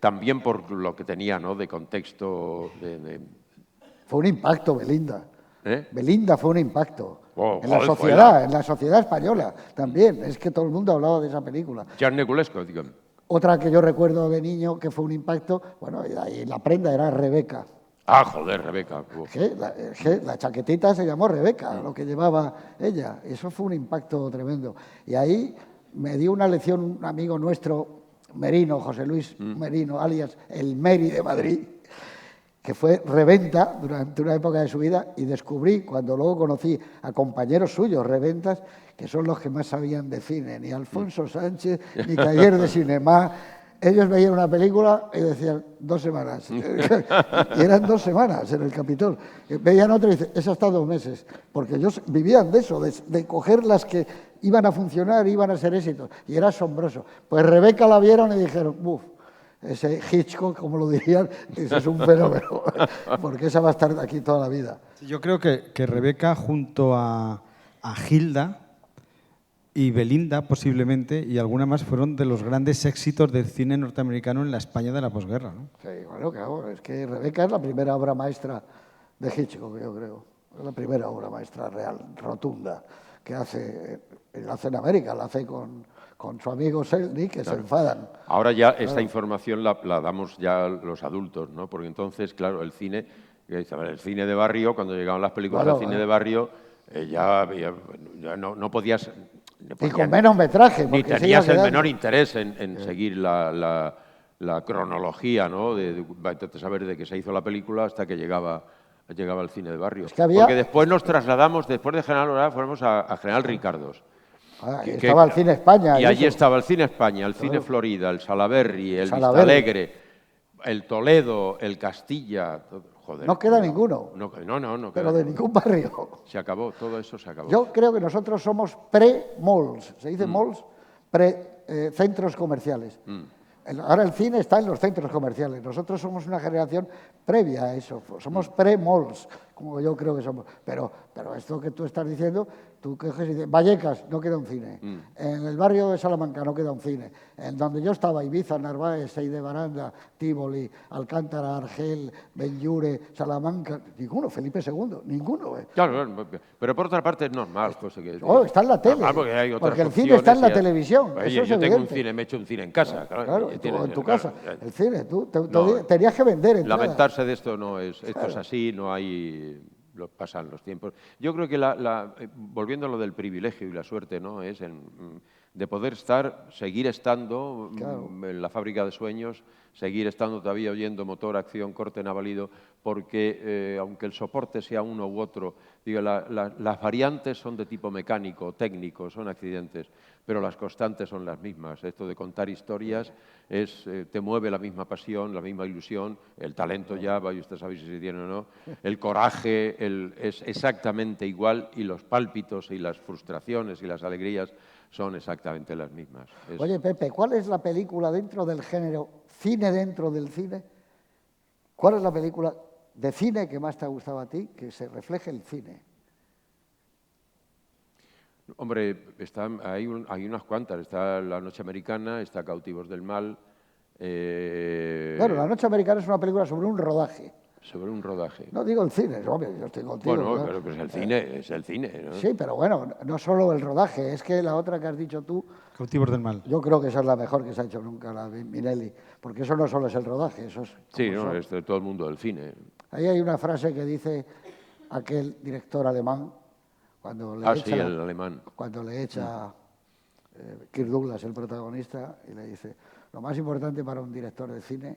también por lo que tenía, ¿no?, de contexto. Fue un impacto, Belinda. Belinda fue un impacto. En la sociedad española también. Es que todo el mundo hablaba de esa película. Jan Neculesco, digamos. Otra que yo recuerdo de niño que fue un impacto, bueno, y la prenda era Rebeca. Ah, joder, Rebeca. La chaquetita se llamó Rebeca, lo que llevaba ella. Eso fue un impacto tremendo. Y ahí me dio una lección un amigo nuestro, Merino, José Luis Merino, alias el Meri de Madrid, que fue reventa durante una época de su vida, y descubrí, cuando luego conocí a compañeros suyos reventas, que son los que más sabían de cine, ni Alfonso Sánchez, ni Taller de Cinema. Ellos veían una película y decían 2 semanas. Y eran 2 semanas en el Capitol. Veían otra y dicen, esa está 2 meses. Porque ellos vivían de eso, de coger las que iban a funcionar, iban a ser éxitos. Y era asombroso. Pues Rebeca la vieron y dijeron, uff, ese Hitchcock, como lo dirían, ese es un fenómeno, porque esa va a estar aquí toda la vida. Yo creo que Rebeca, junto a Gilda y Belinda, posiblemente, y alguna más, fueron de los grandes éxitos del cine norteamericano en la España de la posguerra, ¿no? Sí, bueno, claro, es que Rebeca es la primera obra maestra de Hitchcock, yo creo. Es la primera obra maestra real, rotunda, que hace en América, la hace con su amigo Selznick, que se enfadan. Ahora ya esta información la damos ya los adultos, ¿no? Porque entonces, claro, el cine de barrio, cuando llegaban las películas del cine de barrio, ya no podías... Y con menos metraje. Ni tenías el menor interés en seguir la cronología, ¿no?, de saber de qué se hizo la película hasta que llegaba al cine de barrio. Es que porque después nos trasladamos, después de General Lora, fuimos a General Ricardos. Estaba el Cine España. Y allí estaba el Cine España, el Cine Florida, el Salaberry, el Vistalegre, el Toledo, el Castilla. Joder, no queda ninguno. No pero queda de ningún barrio. Se acabó, todo eso se acabó. Yo creo que nosotros somos pre-malls. ¿Se dice malls? Centros comerciales. Ahora el cine está en los centros comerciales. Nosotros somos una generación previa a eso. Somos pre-malls, como yo creo que somos. Pero esto que tú estás diciendo, tú quejas y dices, Vallecas, no queda un cine. En el barrio de Salamanca no queda un cine. En donde yo estaba, Ibiza, Narváez, Seide Baranda, Tívoli, Alcántara, Argel, Benlliure, Salamanca, ninguno. Felipe II, ninguno. Claro, pero por otra parte es normal. Está en la tele, porque el cine está en la televisión. Oye, yo tengo un cine, me he hecho un cine en casa. Claro, en tu casa. El cine, tú tenías que vender entradas. Lamentarse de esto no es, esto es así, no hay... pasan los tiempos. Yo creo que volviendo a lo del privilegio y la suerte, ¿no?, es de poder seguir estando en la fábrica de sueños, seguir estando todavía oyendo motor, acción, corte, navalido, porque aunque el soporte sea uno u otro, digo, las variantes son de tipo mecánico, técnico, son accidentes, pero las constantes son las mismas. Esto de contar historias te mueve la misma pasión, la misma ilusión, el talento ya, vaya usted a saber si se tiene o no, el coraje es exactamente igual, y los pálpitos y las frustraciones y las alegrías son exactamente las mismas. Oye, Pepe, ¿cuál es la película dentro del género cine dentro del cine? ¿Cuál es la película de cine que más te ha gustado a ti, que se refleje el cine? Hombre, hay unas cuantas. Está La Noche Americana, está Cautivos del Mal. Bueno, La Noche Americana es una película sobre un rodaje. Sobre un rodaje. No digo el cine, hombre, yo estoy contigo. Bueno, ¿no? pero es el cine, ¿no? Sí, pero bueno, no solo el rodaje, es que la otra que has dicho tú... Cautivos del Mal. Yo creo que esa es la mejor que se ha hecho nunca, la de Minelli, porque eso no solo es el rodaje, eso es... Sí, no, es de todo el mundo del cine. Ahí hay una frase que dice aquel director alemán, cuando le echa... Sí, el alemán. Cuando le echa Kirk Douglas, el protagonista, y le dice, lo más importante para un director de cine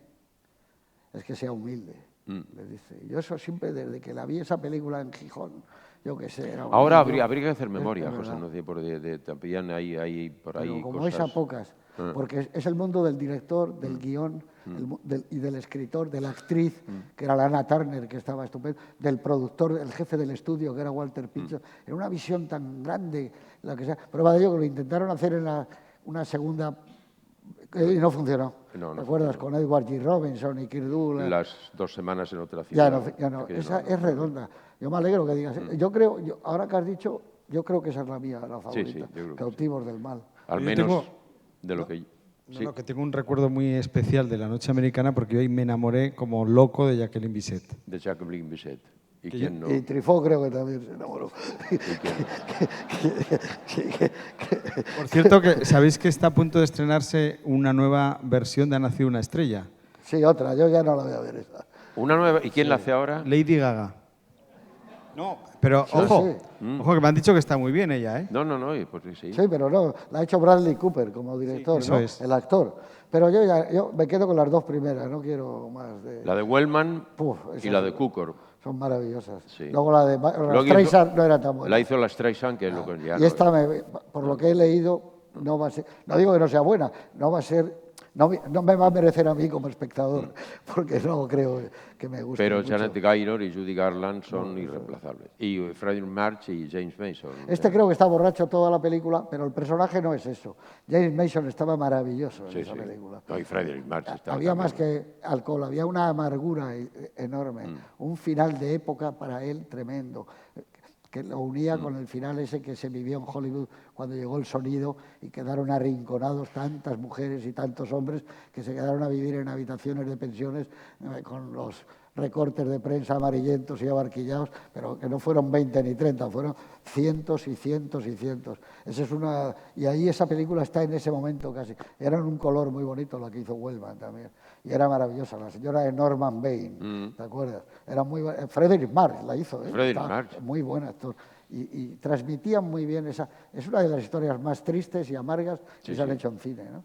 es que sea humilde. Le dice. Yo eso siempre, desde que la vi esa película en Gijón, yo qué sé. Ahora habría que hacer memoria, José, no sé, también hay por ahí como cosas... esas pocas, porque es el mundo del director, del guión y del escritor, de la actriz, que era Lana Turner, que estaba estupendo, del productor, el jefe del estudio, que era Walter Pizzo. Era una visión tan grande, la que sea. Prueba de ello que lo intentaron hacer en una segunda Y no funcionó. No, no ¿Recuerdas? funcionó. Con Edward G. Robinson y Kirk Douglas. Las 2 semanas en otra Ya ciudad. no, ya no. Aquello Esa no. es redonda. Yo me alegro que digas. Yo creo, ahora que has dicho, yo creo que esa es la mía, la favorita. sí, yo creo que Cautivos del mal. Al Yo menos tengo- de lo que... No, Sí. no, que tengo un recuerdo muy especial de la noche americana porque hoy me enamoré como loco de Jacqueline Bisset. De Jacqueline Bisset. ¿Y Que quién no? Y Truffaut creo que también se enamoró. Por cierto, que sabéis que está a punto de estrenarse una nueva versión de Ha nacido una estrella. Sí, otra, yo ya no la voy a ver esa. Una nueva... ¿Y quién la hace ahora? Lady Gaga. No, pero ojo, ojo que me han dicho que está muy bien ella, ¿eh? No, pues sí. Sí, pero no, la ha hecho Bradley Cooper como director, eso ¿no? es. El actor. Pero yo me quedo con las dos primeras, no quiero más de... La de Wellman Puf, y esas la de Cukor. Son maravillosas. Sí. Luego la de Luego Streisand no era tan buena. La hizo la Streisand, que es lo que ya... Y esta, por lo que he leído, no va a ser, no digo que no sea buena, no va a ser, no me va a merecer a mí como espectador, porque no creo que me guste Pero mucho. Janet Gaynor y Judy Garland son irreemplazables. Y Freddie March y James Mason. Este creo que está borracho toda la película, pero el personaje no es eso. James Mason estaba maravilloso en Sí, esa sí. película. No, y Freddie March está Había también. más que alcohol, había una amargura enorme, un final de época para él tremendo, que lo unía con el final ese que se vivió en Hollywood cuando llegó el sonido y quedaron arrinconados tantas mujeres y tantos hombres que se quedaron a vivir en habitaciones de pensiones con los recortes de prensa amarillentos y abarquillados, pero que no fueron 20 ni 30, fueron cientos y cientos y cientos. Esa es una, y ahí esa película está en ese momento casi. Era en un color muy bonito la que hizo Wellman también. Y era maravillosa, la señora de Norman Bain, ¿te acuerdas? Era muy buena. Frederick Marx la hizo, ¿eh? Frederick Estaba Marx. muy buen actor. Y transmitían muy bien esa. Es una de las historias más tristes y amargas que se han hecho en cine, ¿no?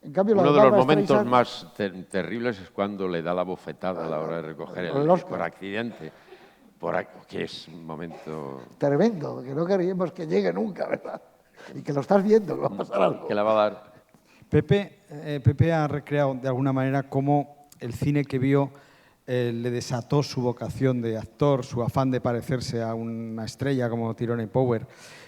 En cambio, la Uno de los Barbra momentos Streisand- más terribles es cuando le da la bofetada a la hora de recoger el Oscar. por accidente. Que es un momento Tremendo, que no queríamos que llegue nunca, ¿verdad? Y que lo estás viendo, que va a pasar algo. que la va a dar. Pepe ha recreado de alguna manera cómo el cine que vio le desató su vocación de actor, su afán de parecerse a una estrella como Tyrone Power.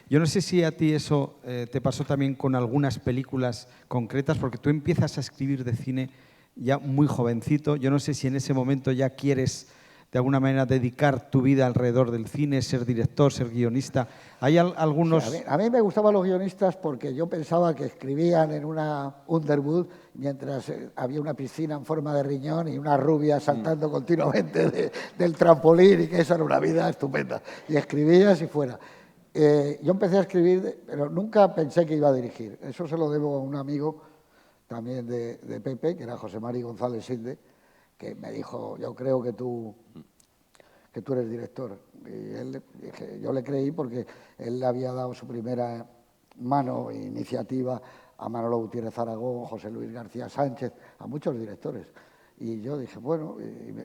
Yo no sé si a ti eso te pasó también con algunas películas concretas, porque tú empiezas a escribir de cine ya muy jovencito. Yo no sé si en ese momento ya quieres de alguna manera dedicar tu vida alrededor del cine, ser director, ser guionista. ¿Hay algunos...? Sí, a mí me gustaban los guionistas porque yo pensaba que escribían en una Underwood mientras había una piscina en forma de riñón y una rubia saltando continuamente del trampolín y que esa era una vida estupenda. Y escribías y fuera. Yo empecé a escribir, pero nunca pensé que iba a dirigir. Eso se lo debo a un amigo también de Pepe, que era José Mari González Sinde, que me dijo, yo creo que tú eres director. Y yo le creí porque él le había dado su primera mano e iniciativa a Manolo Gutiérrez Aragón, José Luis García Sánchez, a muchos directores. Y yo dije, bueno,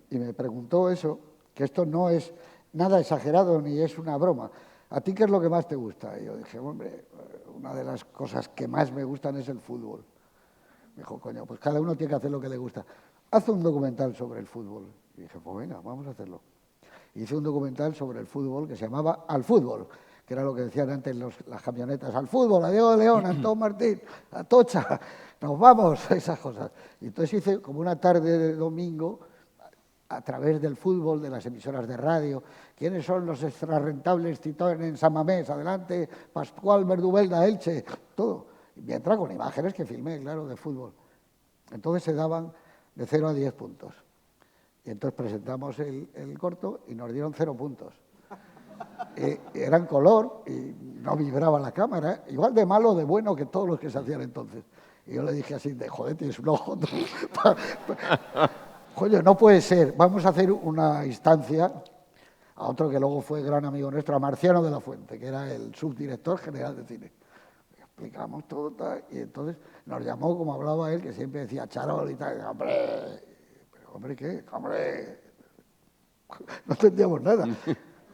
y me preguntó eso, que esto no es nada exagerado ni es una broma. ¿A ti qué es lo que más te gusta? Y yo dije, hombre, una de las cosas que más me gustan es el fútbol. Me dijo, coño, pues cada uno tiene que hacer lo que le gusta. Haz un documental sobre el fútbol. Y dije, pues venga, vamos a hacerlo. Hice un documental sobre el fútbol que se llamaba Al Fútbol, que era lo que decían antes las camionetas, al fútbol, a Diego de León, a Antón Martín, a Tocha, nos vamos, esas cosas. Y entonces hice como una tarde de domingo, a través del fútbol, de las emisoras de radio, quiénes son los extrarrentables Titón en San Mamés, adelante, Pascual, Verdubelda, Elche, todo. Y mientras con imágenes que filmé, claro, de fútbol. Entonces se daban de 0 a 10 puntos. Y entonces presentamos el corto y nos dieron 0 puntos. Era en color y no vibraba la cámara, igual de malo o de bueno que todos los que se hacían entonces. Y yo le dije así, de joder, tienes un ojo. Coño, no puede ser, vamos a hacer una instancia a otro que luego fue gran amigo nuestro, a Marciano de la Fuente, que era el subdirector general de cine. Explicamos todo tal, y entonces nos llamó, como hablaba él, que siempre decía Charol y tal, hombre, pero hombre, ¿qué? Hombre, no entendíamos nada.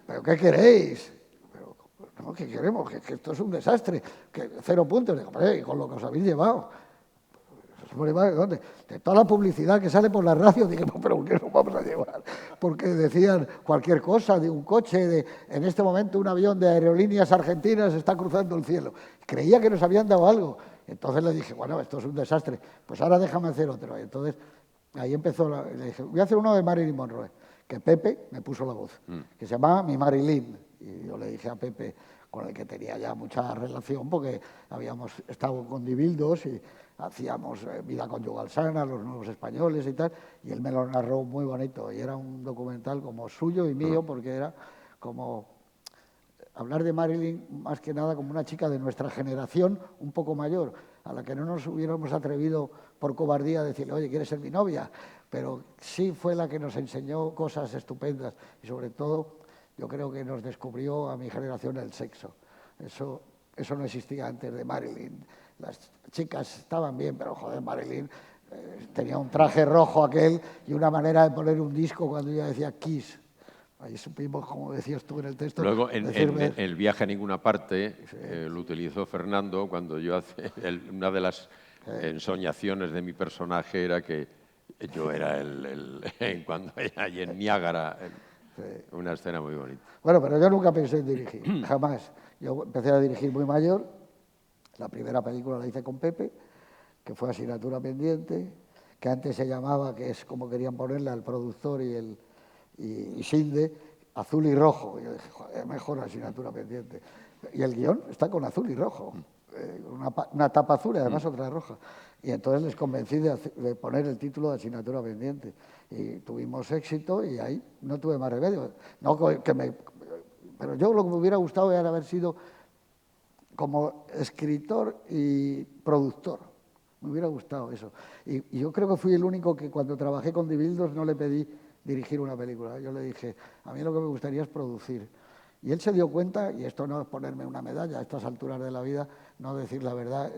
¿Pero qué queréis? Pero, no, ¿qué queremos? Que esto es un desastre, que 0 puntos. Digo, hombre, ¿y con lo que os habéis llevado? ¿De dónde? De toda la publicidad que sale por la radio, dije, pero ¿qué nos vamos a llevar? Porque decían cualquier cosa de un coche, en este momento un avión de Aerolíneas Argentinas está cruzando el cielo. Creía que nos habían dado algo. Entonces le dije, bueno, esto es un desastre, pues ahora déjame hacer otro. Y entonces ahí empezó, le dije, voy a hacer uno de Marilyn Monroe, que Pepe me puso la voz, que se llamaba Mi Marilyn. Y yo le dije a Pepe, con el que tenía ya mucha relación, porque habíamos estado con Dibildos y hacíamos Vida Conyugal Sana, Los Nuevos Españoles y tal, y él me lo narró muy bonito. Y era un documental como suyo y mío, porque era como hablar de Marilyn más que nada como una chica de nuestra generación, un poco mayor, a la que no nos hubiéramos atrevido por cobardía a decirle, oye, ¿quieres ser mi novia? Pero sí fue la que nos enseñó cosas estupendas y sobre todo yo creo que nos descubrió a mi generación el sexo. Eso no existía antes de Marilyn. Las chicas estaban bien, pero joder, Marilyn tenía un traje rojo aquel y una manera de poner un disco cuando ella decía Kiss. Ahí supimos, como decías tú en el texto. Luego, en el viaje a ninguna parte, lo utilizó Fernando cuando yo una de las ensoñaciones de mi personaje era que yo era cuando allí en Niágara, una escena muy bonita. Bueno, pero yo nunca pensé en dirigir, jamás. Yo empecé a dirigir muy mayor. La primera película la hice con Pepe, que fue Asignatura Pendiente, que antes se llamaba, que es como querían ponerle al productor y Sinde, Azul y Rojo. Y yo dije, joder, mejor Asignatura Pendiente. Y el guión está con azul y rojo, una tapa azul y además otra roja. Y entonces les convencí de poner el título de Asignatura Pendiente. Y tuvimos éxito y ahí no tuve más remedio. Pero yo lo que me hubiera gustado era haber sido como escritor y productor. Me hubiera gustado eso. Y yo creo que fui el único que cuando trabajé con Dibildos no le pedí dirigir una película. Yo le dije, a mí lo que me gustaría es producir. Y él se dio cuenta, y esto no es ponerme una medalla a estas alturas de la vida, no decir la verdad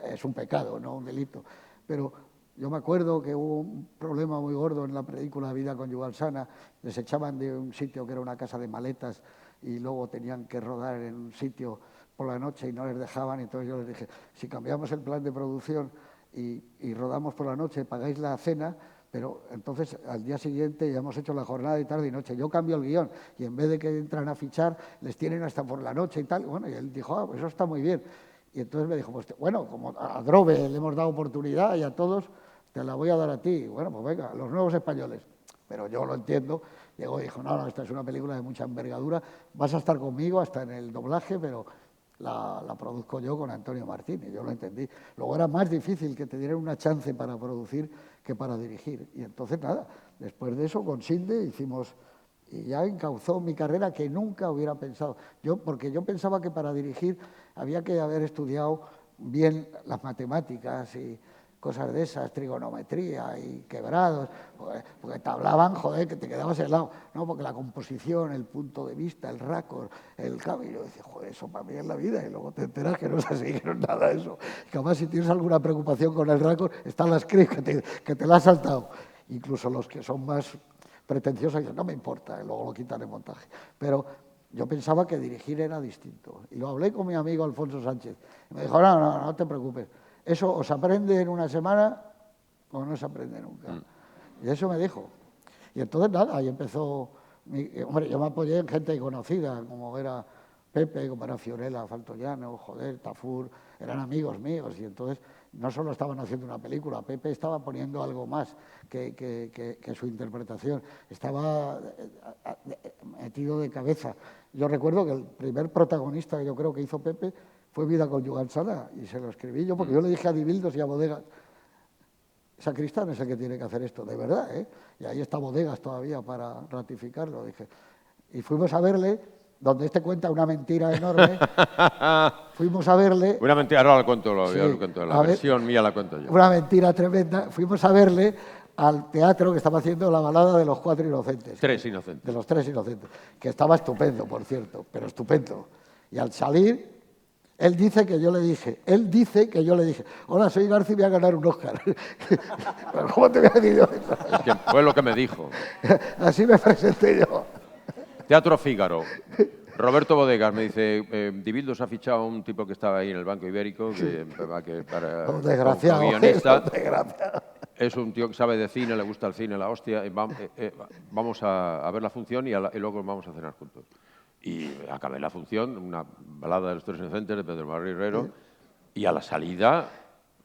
es un pecado, no un delito. Pero yo me acuerdo que hubo un problema muy gordo en la película Vida Conyugal Sana. Les echaban de un sitio que era una casa de maletas y luego tenían que rodar en un sitio por la noche y no les dejaban. Entonces yo les dije, si cambiamos el plan de producción y rodamos por la noche, pagáis la cena, pero entonces al día siguiente ya hemos hecho la jornada de tarde y noche. Yo cambio el guión y en vez de que entran a fichar, les tienen hasta por la noche y tal. Y bueno, y él dijo, pues eso está muy bien. Y entonces me dijo, pues bueno, como a Drobe le hemos dado oportunidad y a todos, te la voy a dar a ti. Bueno, pues venga, Los Nuevos Españoles. Pero yo lo entiendo. Llegó y dijo, no, esta es una película de mucha envergadura, vas a estar conmigo hasta en el doblaje, pero la produzco yo con Antonio Martínez, yo lo entendí. Luego era más difícil que te dieran una chance para producir que para dirigir. Y entonces nada, después de eso con Sinde hicimos, y ya encauzó mi carrera que nunca hubiera pensado. Porque yo pensaba que para dirigir había que haber estudiado bien las matemáticas y cosas de esas, trigonometría y quebrados, porque te hablaban, joder, que te quedabas helado, ¿no? Porque la composición, el punto de vista, el raccord, el cambio, y yo decía, joder, eso para mí es la vida, y luego te enteras que no es así, que no es nada de eso. Que además si tienes alguna preocupación con el raccord, está la script que te la has saltado. Incluso los que son más pretenciosos dicen, no me importa, y luego lo quitan en montaje. Pero yo pensaba que dirigir era distinto. Y lo hablé con mi amigo Alfonso Sánchez. Y me dijo, no te preocupes. Eso o se aprende en una semana o no se aprende nunca. Y eso me dijo. Y entonces nada, ahí empezó. Hombre, yo me apoyé en gente conocida, como era Pepe, como era Fiorella Faltoyano, joder, Tafur, eran amigos míos. Y entonces no solo estaban haciendo una película, Pepe estaba poniendo algo más que su interpretación. Estaba metido de cabeza. Yo recuerdo que el primer protagonista que yo creo que hizo Pepe fue Vida Conyugal Sana, y se lo escribí yo, porque yo le dije a Dibildos y a Bodegas, Sacristán es el que tiene que hacer esto, de verdad, ¿eh? Y ahí está Bodegas todavía para ratificarlo, dije. Y fuimos a verle, donde este cuenta una mentira enorme, fuimos a verle... Una mentira, ahora la cuento, Sí, la versión mía la cuento yo. Una mentira tremenda, fuimos a verle al teatro que estaba haciendo la balada de los 4 inocentes. 3 inocentes. De los 3 inocentes, que estaba estupendo, por cierto, pero estupendo. Y al salir... Él dice que yo le dije, hola, soy García y voy a ganar un Oscar. ¿Cómo te voy a decir yo eso? Es que fue lo que me dijo. Así me presenté yo. Teatro Fígaro. Roberto Bodegas me dice, Dibildos ha fichado a un tipo que estaba ahí en el Banco Ibérico, para Un desgraciado, guionista. desgraciado. Es un tío que sabe de cine, le gusta el cine, la hostia. Vamos a ver la función y luego vamos a cenar juntos. Y acabé la función, una balada de los 3 inocentes de Pedro Barrio Herrero, Y a la salida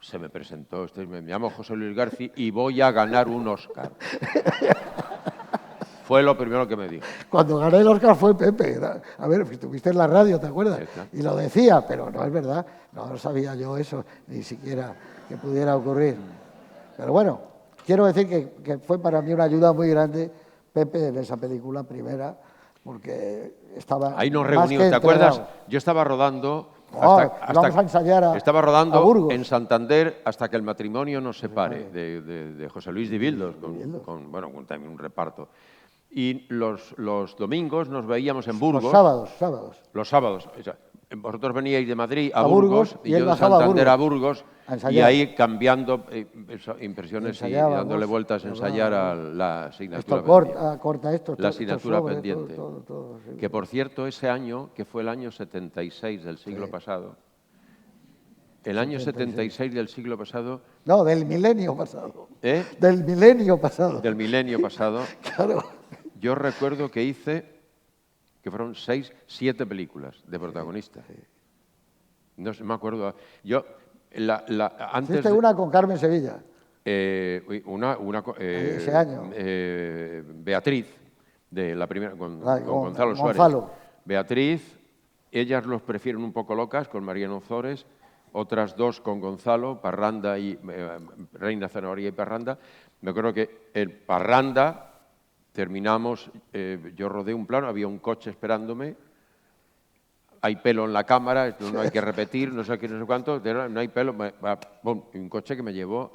se me presentó, me llamo José Luis García y voy a ganar un Oscar. Fue lo primero que me dijo. Cuando gané el Oscar fue Pepe. A ver, estuviste en la radio, ¿te acuerdas? Sí, claro. Y lo decía, pero no es verdad. No sabía yo eso, ni siquiera que pudiera ocurrir. Pero bueno, quiero decir que fue para mí una ayuda muy grande Pepe en esa película primera, porque estaba Ahí nos más reunimos, que ¿te acuerdas? entregado. Yo estaba rodando Vamos a ensayar estaba rodando a Burgos. en Santander hasta que el matrimonio nos separe de José Luis Dibildos, con también un reparto. Y los domingos nos veíamos en Burgos. Los sábados. Los sábados. O sea, vosotros veníais de Madrid a Burgos, Burgos y y él yo de bajaba a Santander a Burgos. Burgos, y ahí cambiando impresiones y Ensayábamos, dándole vueltas a ensayar a la asignatura Esto pendiente. corta esto. La asignatura pendiente. Todo, sí. Que, por cierto, ese año, que fue el año 76 del siglo pasado, el año 76 del siglo pasado... No, del milenio pasado. ¿Eh? Del milenio pasado. Del milenio pasado. Claro. Yo recuerdo que hice, que fueron 6, 7 películas de protagonista. No sé, me acuerdo. Yo, antes... Hiciste una con Carmen Sevilla. Ese año. Beatriz, de la primera, con Gonzalo Suárez. Beatriz, ellas los prefieren un poco locas, con Mariano Ozores, otras 2 con Gonzalo, Parranda y Reina Zanahoria y Parranda. Me acuerdo que el Parranda terminamos, yo rodé un plano, había un coche esperándome, hay pelo en la cámara, no hay que repetir, no sé qué, no sé cuánto, no hay pelo, un coche que me llevó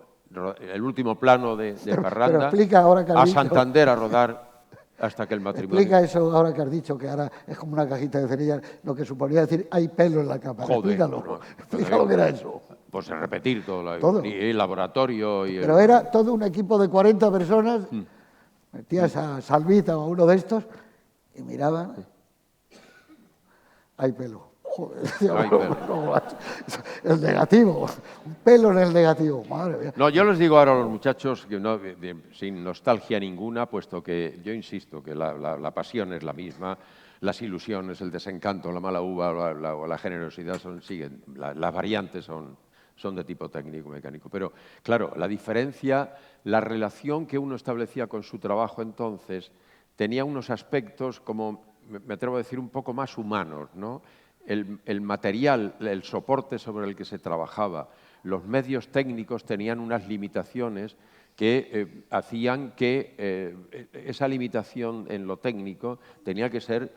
el último plano de Parranda pero explica ahora que a Santander a rodar hasta que el matrimonio... Explica eso ahora que has dicho, que ahora es como una cajita de cerillas, lo que suponía decir hay pelo en la cámara. Joder, Explícalo, explícalo que era eso. Pues repetir todo. Todo. Y el laboratorio... Pero era todo un equipo de 40 personas, metías a Salvita o a uno de estos y miraban, hay pelo. Joder, hay pelo. El negativo, un pelo en el negativo, madre mía. No, yo les digo ahora a los muchachos, que no, sin nostalgia ninguna, puesto que yo insisto que la pasión es la misma, las ilusiones, el desencanto, la mala uva o la generosidad siguen, las variantes son de tipo técnico, mecánico. Pero, claro, la diferencia, la relación que uno establecía con su trabajo entonces, tenía unos aspectos, como me atrevo a decir, un poco más humanos, ¿no? El material, el soporte sobre el que se trabajaba, los medios técnicos tenían unas limitaciones que hacían que esa limitación en lo técnico tenía que ser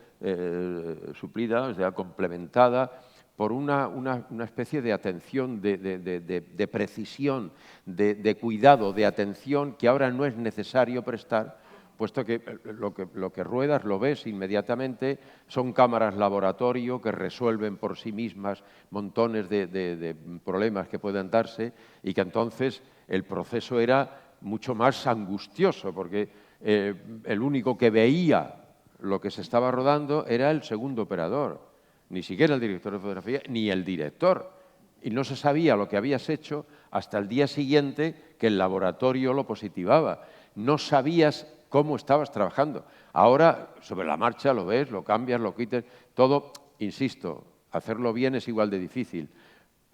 suplida, o sea, complementada por una especie de atención, de precisión, de cuidado, de atención que ahora no es necesario prestar, puesto que lo que ruedas lo ves inmediatamente, son cámaras laboratorio que resuelven por sí mismas montones de problemas que pueden darse y que entonces el proceso era mucho más angustioso, porque el único que veía lo que se estaba rodando era el segundo operador, ni siquiera el director de fotografía, ni el director. Y no se sabía lo que habías hecho hasta el día siguiente que el laboratorio lo positivaba. No sabías cómo estabas trabajando. Ahora, sobre la marcha, lo ves, lo cambias, lo quitas, todo, insisto, hacerlo bien es igual de difícil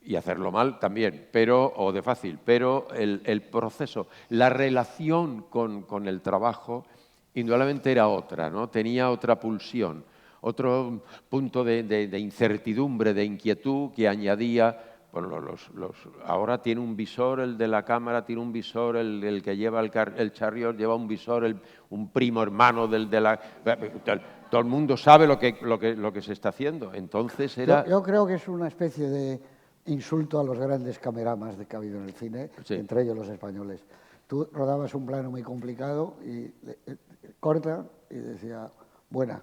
y hacerlo mal también, o de fácil, pero el proceso, la relación con el trabajo, indudablemente era otra, ¿no? Tenía otra pulsión, otro punto de incertidumbre, de inquietud que añadía. Bueno, ahora tiene un visor, el de la cámara tiene un visor, el que lleva el chariot lleva un visor, un primo hermano del de la... Todo el mundo sabe lo que se está haciendo. Entonces era... Yo creo que es una especie de insulto a los grandes cameramas que ha habido en el cine, sí, entre ellos los españoles. Tú rodabas un plano muy complicado y corta y decía... buena,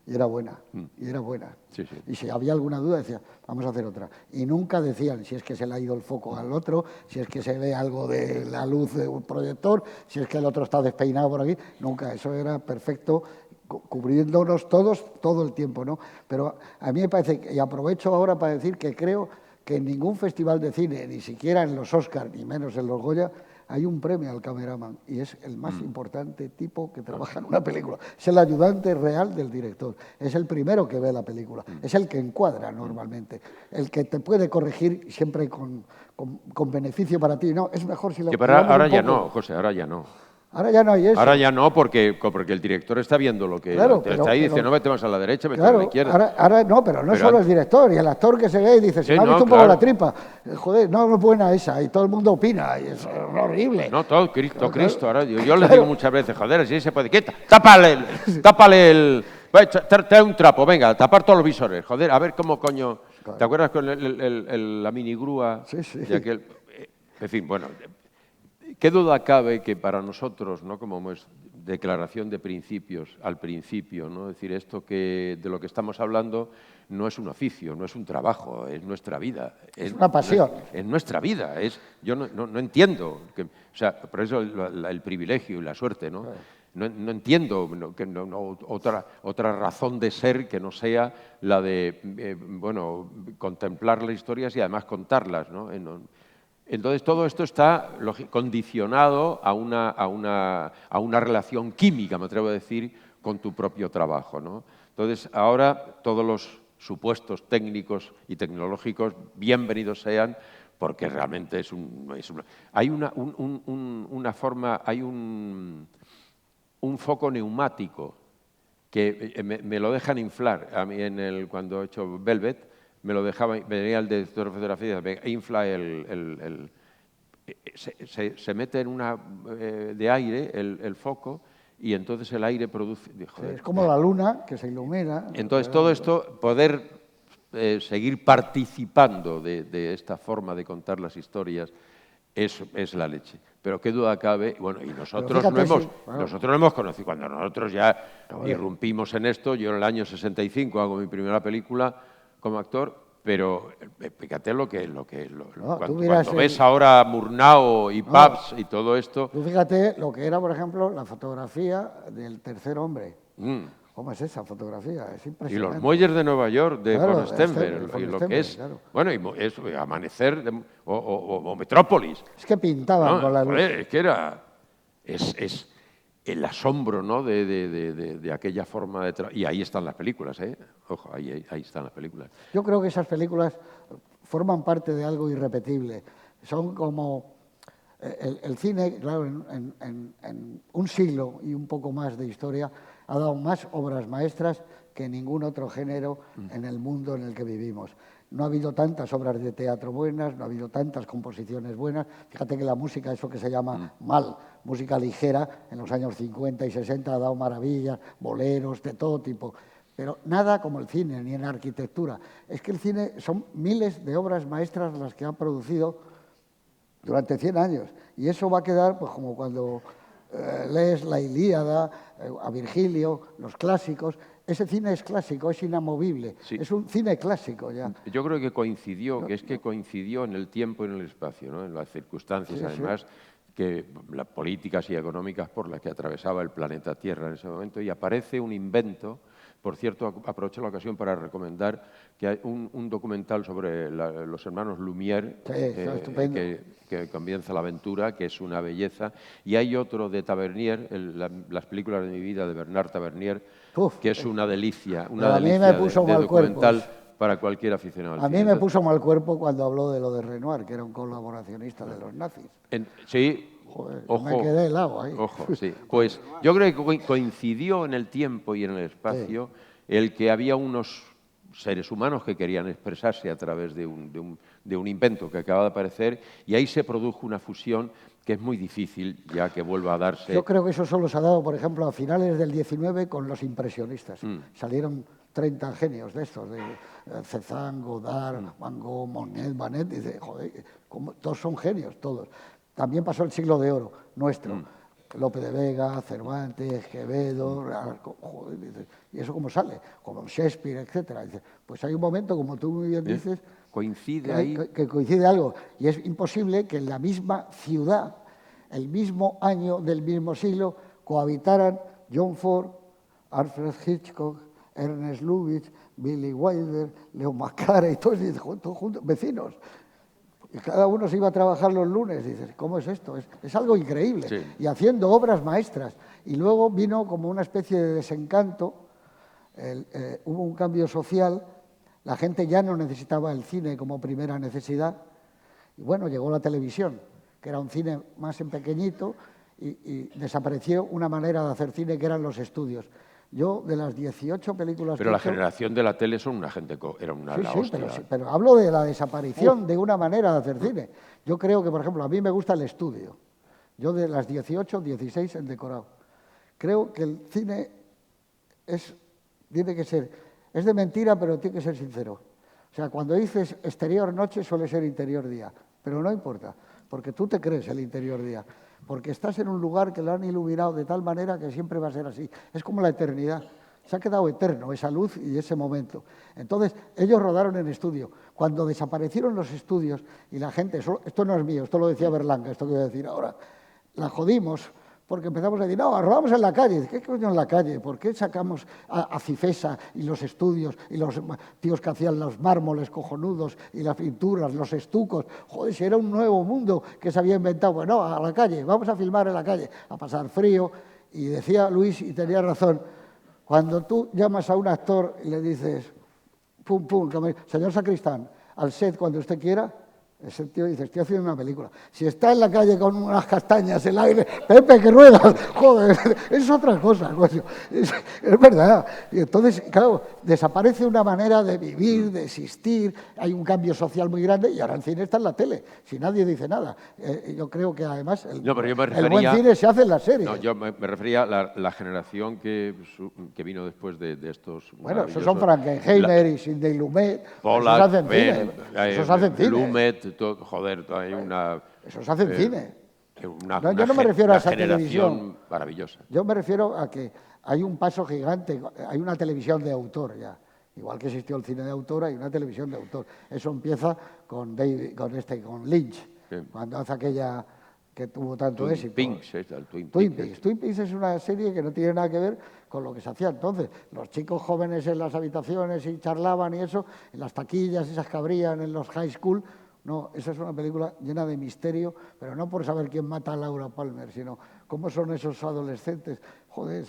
y era buena, y era buena. Sí, sí. Y si había alguna duda, decía, vamos a hacer otra. Y nunca decían si es que se le ha ido el foco al otro, si es que se ve algo de la luz de un proyector, si es que el otro está despeinado por aquí. Nunca, eso era perfecto, cubriéndonos todos todo el tiempo, ¿no? Pero a mí me parece, y aprovecho ahora para decir que creo que en ningún festival de cine, ni siquiera en los Oscars, ni menos en los Goya, hay un premio al cameraman y es el más importante tipo que trabaja en una película. Es el ayudante real del director, es el primero que ve la película, es el que encuadra normalmente, el que te puede corregir siempre con beneficio para ti. No, es mejor si lo Que ahora ya no, José, ahora ya no. Ahora ya no hay eso. Ahora ya no, porque el director está viendo lo que Claro, te está ahí y dice, no vete más a la derecha, vete a claro, la izquierda. ahora no, pero no solo el director, y el actor que se ve y dice, se Sí, me ha no, visto un poco claro. la tripa. Joder, no es buena esa, y todo el mundo opina, y es horrible. No, todo Cristo, Claro, Cristo. Ahora, yo les claro. digo muchas veces, joder, así se puede. Quita, tápale el. Trae un trapo, venga, tapar todos los visores. Joder, a ver cómo coño. ¿Te acuerdas con la minigrúa? Sí, sí. De aquel, en fin, bueno. ¿Qué duda cabe que para nosotros, ¿no? Como es declaración de principios al principio, ¿no? Es decir, esto que de lo que estamos hablando no es un oficio, no es un trabajo, es nuestra vida. Es una pasión. Es nuestra vida. Yo no entiendo. O sea, por eso el privilegio y la suerte, ¿no? No entiendo otra razón de ser que no sea la de, contemplar las historias y además contarlas, ¿no? Entonces, todo esto está condicionado a una relación química, me atrevo a decir, con tu propio trabajo, ¿no? Entonces, ahora todos los supuestos técnicos y tecnológicos, bienvenidos sean, porque realmente hay una forma, hay un foco neumático que me lo dejan inflar. A mí cuando he hecho Velvet, me lo dejaba, venía el director de fotografía, infla se mete en una de aire el foco y entonces el aire produce. Joder. Es como la luna que se ilumina. Entonces todo esto, poder seguir participando de esta forma de contar las historias es la leche. Pero qué duda cabe, bueno, y nosotros lo hemos conocido, cuando nosotros ya irrumpimos en esto, yo en el año 65 hago mi primera película como actor, pero fíjate cuando ves ahora Murnau y Pabst y todo esto. Tú fíjate lo que era, por ejemplo, la fotografía del tercer hombre. ¿Cómo es esa fotografía? Es impresionante. Y los muelles de Nueva York de von Stenberg, von y lo Stenberg, que es, claro. bueno, y eso, Amanecer o Metrópolis. Es que pintaban ¿no? con la luz. Joder, es que es el asombro, ¿no? de aquella forma de y ahí están las películas, ¿eh? Ojo, ahí están las películas. Yo creo que esas películas forman parte de algo irrepetible. Son como el cine, claro, en un siglo y un poco más de historia, ha dado más obras maestras que ningún otro género en el mundo en el que vivimos. No ha habido tantas obras de teatro buenas, no ha habido tantas composiciones buenas. Fíjate que la música, eso que se llama música ligera, en los años 50 y 60 ha dado maravillas, boleros, de todo tipo. Pero nada como el cine, ni en arquitectura. Es que el cine son miles de obras maestras las que han producido durante 100 años. Y eso va a quedar pues como cuando lees la Ilíada, a Virgilio, los clásicos. Ese cine es clásico, es inamovible. Sí. Es un cine clásico ya. Yo creo que coincidió en el tiempo y en el espacio, ¿no? En las circunstancias, además, que las políticas y económicas por las que atravesaba el planeta Tierra en ese momento, y aparece un invento. Por cierto, aprovecho la ocasión para recomendar que hay un documental sobre los hermanos Lumière, que comienza la aventura, que es una belleza, y hay otro de Tavernier, las películas de mi vida de Bernard Tavernier, que es una delicia, de documental para cualquier aficionado al cine. A mí me puso mal cuerpo cuando habló de lo de Renoir, que era un colaboracionista de los nazis. Sí. Joder, me quedé helado ahí. Ojo, sí. Pues yo creo que coincidió en el tiempo y en el espacio el que había unos seres humanos que querían expresarse a través de un invento que acaba de aparecer, y ahí se produjo una fusión que es muy difícil ya que vuelva a darse. Yo creo que eso solo se ha dado, por ejemplo, a finales del 19 con los impresionistas. Salieron 30 genios de estos, de Cézanne, Godard, Van Gogh, Monet, Manet, y dice, joder, todos son genios, todos. También pasó el siglo de oro nuestro. Lope de Vega, Cervantes, Quevedo, joder, dice, ¿y eso cómo sale? Como Shakespeare, etcétera. Dice, pues hay un momento, como tú muy bien dices, coincide ahí. Que coincide algo. Y es imposible que en la misma ciudad, el mismo año del mismo siglo, cohabitaran John Ford, Alfred Hitchcock, Ernest Lubitsch, Billy Wilder, Leo McCartney, todos juntos, vecinos. Y cada uno se iba a trabajar los lunes. Y dices, ¿cómo es esto? Es algo increíble. Sí. Y haciendo obras maestras. Y luego vino como una especie de desencanto, hubo un cambio social, la gente ya no necesitaba el cine como primera necesidad. Y bueno, llegó la televisión, que era un cine más en pequeñito, y desapareció una manera de hacer cine que eran los estudios. Yo, de las 18 películas Pero que la he hecho, generación de la tele son una gente, era una sí, la sí, hostia. pero hablo de la desaparición de una manera de hacer cine. Yo creo que, por ejemplo, a mí me gusta el estudio. Yo de las 18, 16 en decorado. Creo que el cine tiene que ser, es de mentira, pero tiene que ser sincero. O sea, cuando dices exterior noche suele ser interior día, pero no importa, porque tú te crees el interior día, porque estás en un lugar que lo han iluminado de tal manera que siempre va a ser así. Es como la eternidad. Se ha quedado eterno esa luz y ese momento. Entonces, ellos rodaron en estudio. Cuando desaparecieron los estudios y la gente, esto no es mío, esto lo decía Berlanga, esto que voy a decir ahora, la jodimos porque empezamos a decir, no, rodamos en la calle. ¿Qué coño en la calle? ¿Por qué sacamos a Cifesa y los estudios y los tíos que hacían los mármoles cojonudos y las pinturas, los estucos? Joder, si era un nuevo mundo que se había inventado. Bueno, a la calle, vamos a filmar en la calle, a pasar frío. Y decía Luis, y tenía razón, cuando tú llamas a un actor y le dices, pum, pum, señor Sacristán, al set cuando usted quiera, ese tío dice, estoy haciendo una película. Si está en la calle con unas castañas, el aire, Pepe, que rueda, joder, es otra cosa, coño. Es verdad. Y entonces, claro, desaparece una manera de vivir, de existir, hay un cambio social muy grande y ahora el cine está en la tele, si nadie dice nada. Yo creo que además el buen cine se hace en la serie. No, yo me refería a la generación que vino después de estos. Bueno, esos son Frankenheimer y Sidney Lumet, Pollack, esos hacen cine. Esos hacen cine. Lumet, joder, hay una... Esos hacen cine. No, yo no me refiero a esa televisión televisión maravillosa. Yo me refiero a que hay un paso gigante, hay una televisión de autor ya. Igual que existió el cine de autor, hay una televisión de autor. Eso empieza con Lynch, sí, cuando hace aquella que tuvo tanto éxito. Twin Peaks. Twin Peaks es una serie que no tiene nada que ver con lo que se hacía entonces. Los chicos jóvenes en las habitaciones y charlaban y eso, en las taquillas esas que abrían en los high school. No, esa es una película llena de misterio, pero no por saber quién mata a Laura Palmer, sino cómo son esos adolescentes. Joder,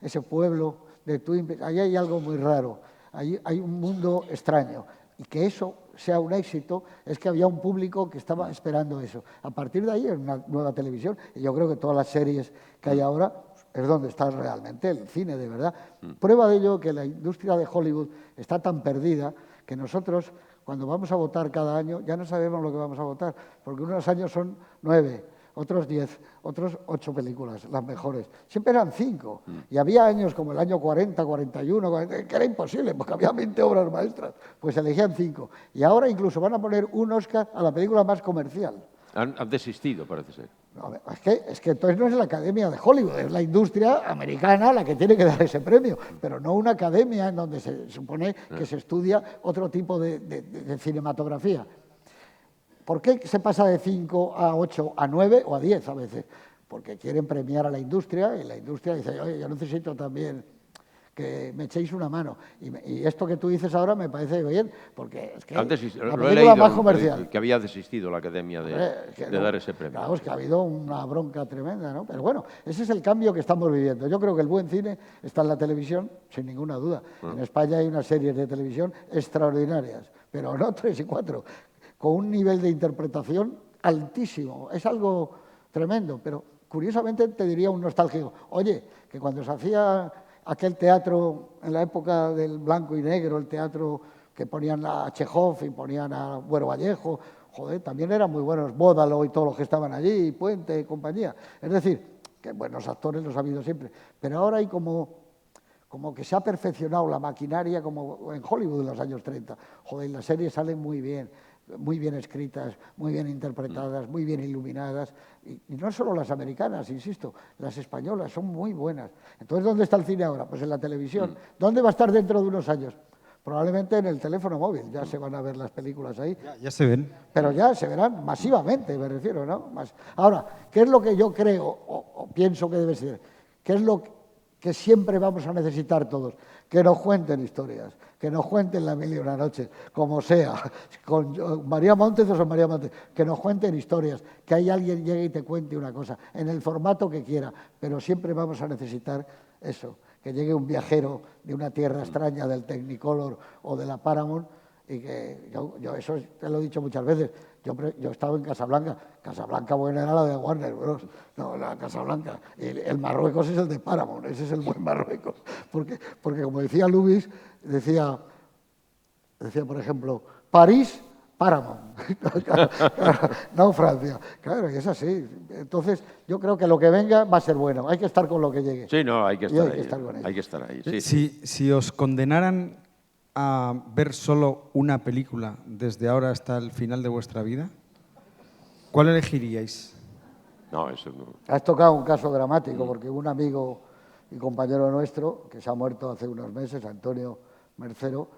ese pueblo de Twin Peaks, ahí hay algo muy raro, ahí hay un mundo extraño. Y que eso sea un éxito es que había un público que estaba esperando eso. A partir de ahí es una nueva televisión, y yo creo que todas las series que hay ahora es donde está realmente el cine, de verdad. Prueba de ello que la industria de Hollywood está tan perdida que nosotros, cuando vamos a votar cada año, ya no sabemos lo que vamos a votar, porque unos años son 9, otros 10, otros 8 películas, las mejores. Siempre eran 5. Y había años como el año 40, 41, 40, que era imposible, porque había 20 obras maestras. Pues elegían 5. Y ahora incluso van a poner un Oscar a la película más comercial. Han desistido, parece ser. No, es que entonces no es la Academia de Hollywood, es la industria americana la que tiene que dar ese premio, pero no una academia en donde se supone que se estudia otro tipo de cinematografía. ¿Por qué se pasa de 5 a 8 a 9 o a 10 a veces? Porque quieren premiar a la industria y la industria dice, oye, yo necesito también que me echéis una mano. Y esto que tú dices ahora me parece bien, porque es que la película más comercial. Que había desistido la Academia de dar ese premio. Claro, es que ha habido una bronca tremenda, ¿no? Pero bueno, ese es el cambio que estamos viviendo. Yo creo que el buen cine está en la televisión, sin ninguna duda. En España hay unas series de televisión extraordinarias, pero no 3 y 4, con un nivel de interpretación altísimo. Es algo tremendo, pero curiosamente te diría un nostálgico. Oye, que cuando se hacía aquel teatro en la época del blanco y negro, el teatro que ponían a Chekhov y ponían a Buero Vallejo, joder, también eran muy buenos, Bódalo y todos los que estaban allí, Puente y compañía. Es decir, que buenos actores los ha habido siempre, pero ahora hay como que se ha perfeccionado la maquinaria como en Hollywood en los años 30. Joder, las series salen muy bien escritas, muy bien interpretadas, muy bien iluminadas. Y no solo las americanas, insisto, las españolas son muy buenas. Entonces, ¿dónde está el cine ahora? Pues en la televisión. ¿Dónde va a estar dentro de unos años? Probablemente en el teléfono móvil, ya se van a ver las películas ahí. Ya se ven. Pero ya se verán masivamente, me refiero, ¿no? Ahora, ¿qué es lo que yo creo o pienso que debe ser? ¿Qué es lo que siempre vamos a necesitar todos, que nos cuenten historias, que nos cuenten La mil y una noches, como sea, con María Montes o San María Montes, que nos cuenten historias, que hay alguien llegue y te cuente una cosa, en el formato que quiera, pero siempre vamos a necesitar eso, que llegue un viajero de una tierra extraña, del Technicolor o de la Paramount, y que yo eso te lo he dicho muchas veces. Yo he estado en Casablanca. Casablanca buena era la de Warner Bros. No, la Casablanca. El Marruecos es el de Paramount, ese es el buen Marruecos. Porque como decía Lubis, decía, por ejemplo, París, Paramount. No Francia. Claro, y es así. Entonces, yo creo que lo que venga va a ser bueno. Hay que estar con lo que llegue. Sí, no, hay que estar ahí. Hay que estar ahí. Sí. Si os condenaran a ver solo una película desde ahora hasta el final de vuestra vida, ¿cuál elegiríais? No, eso no. Has tocado un caso dramático, porque un amigo y compañero nuestro, que se ha muerto hace unos meses, Antonio Mercero,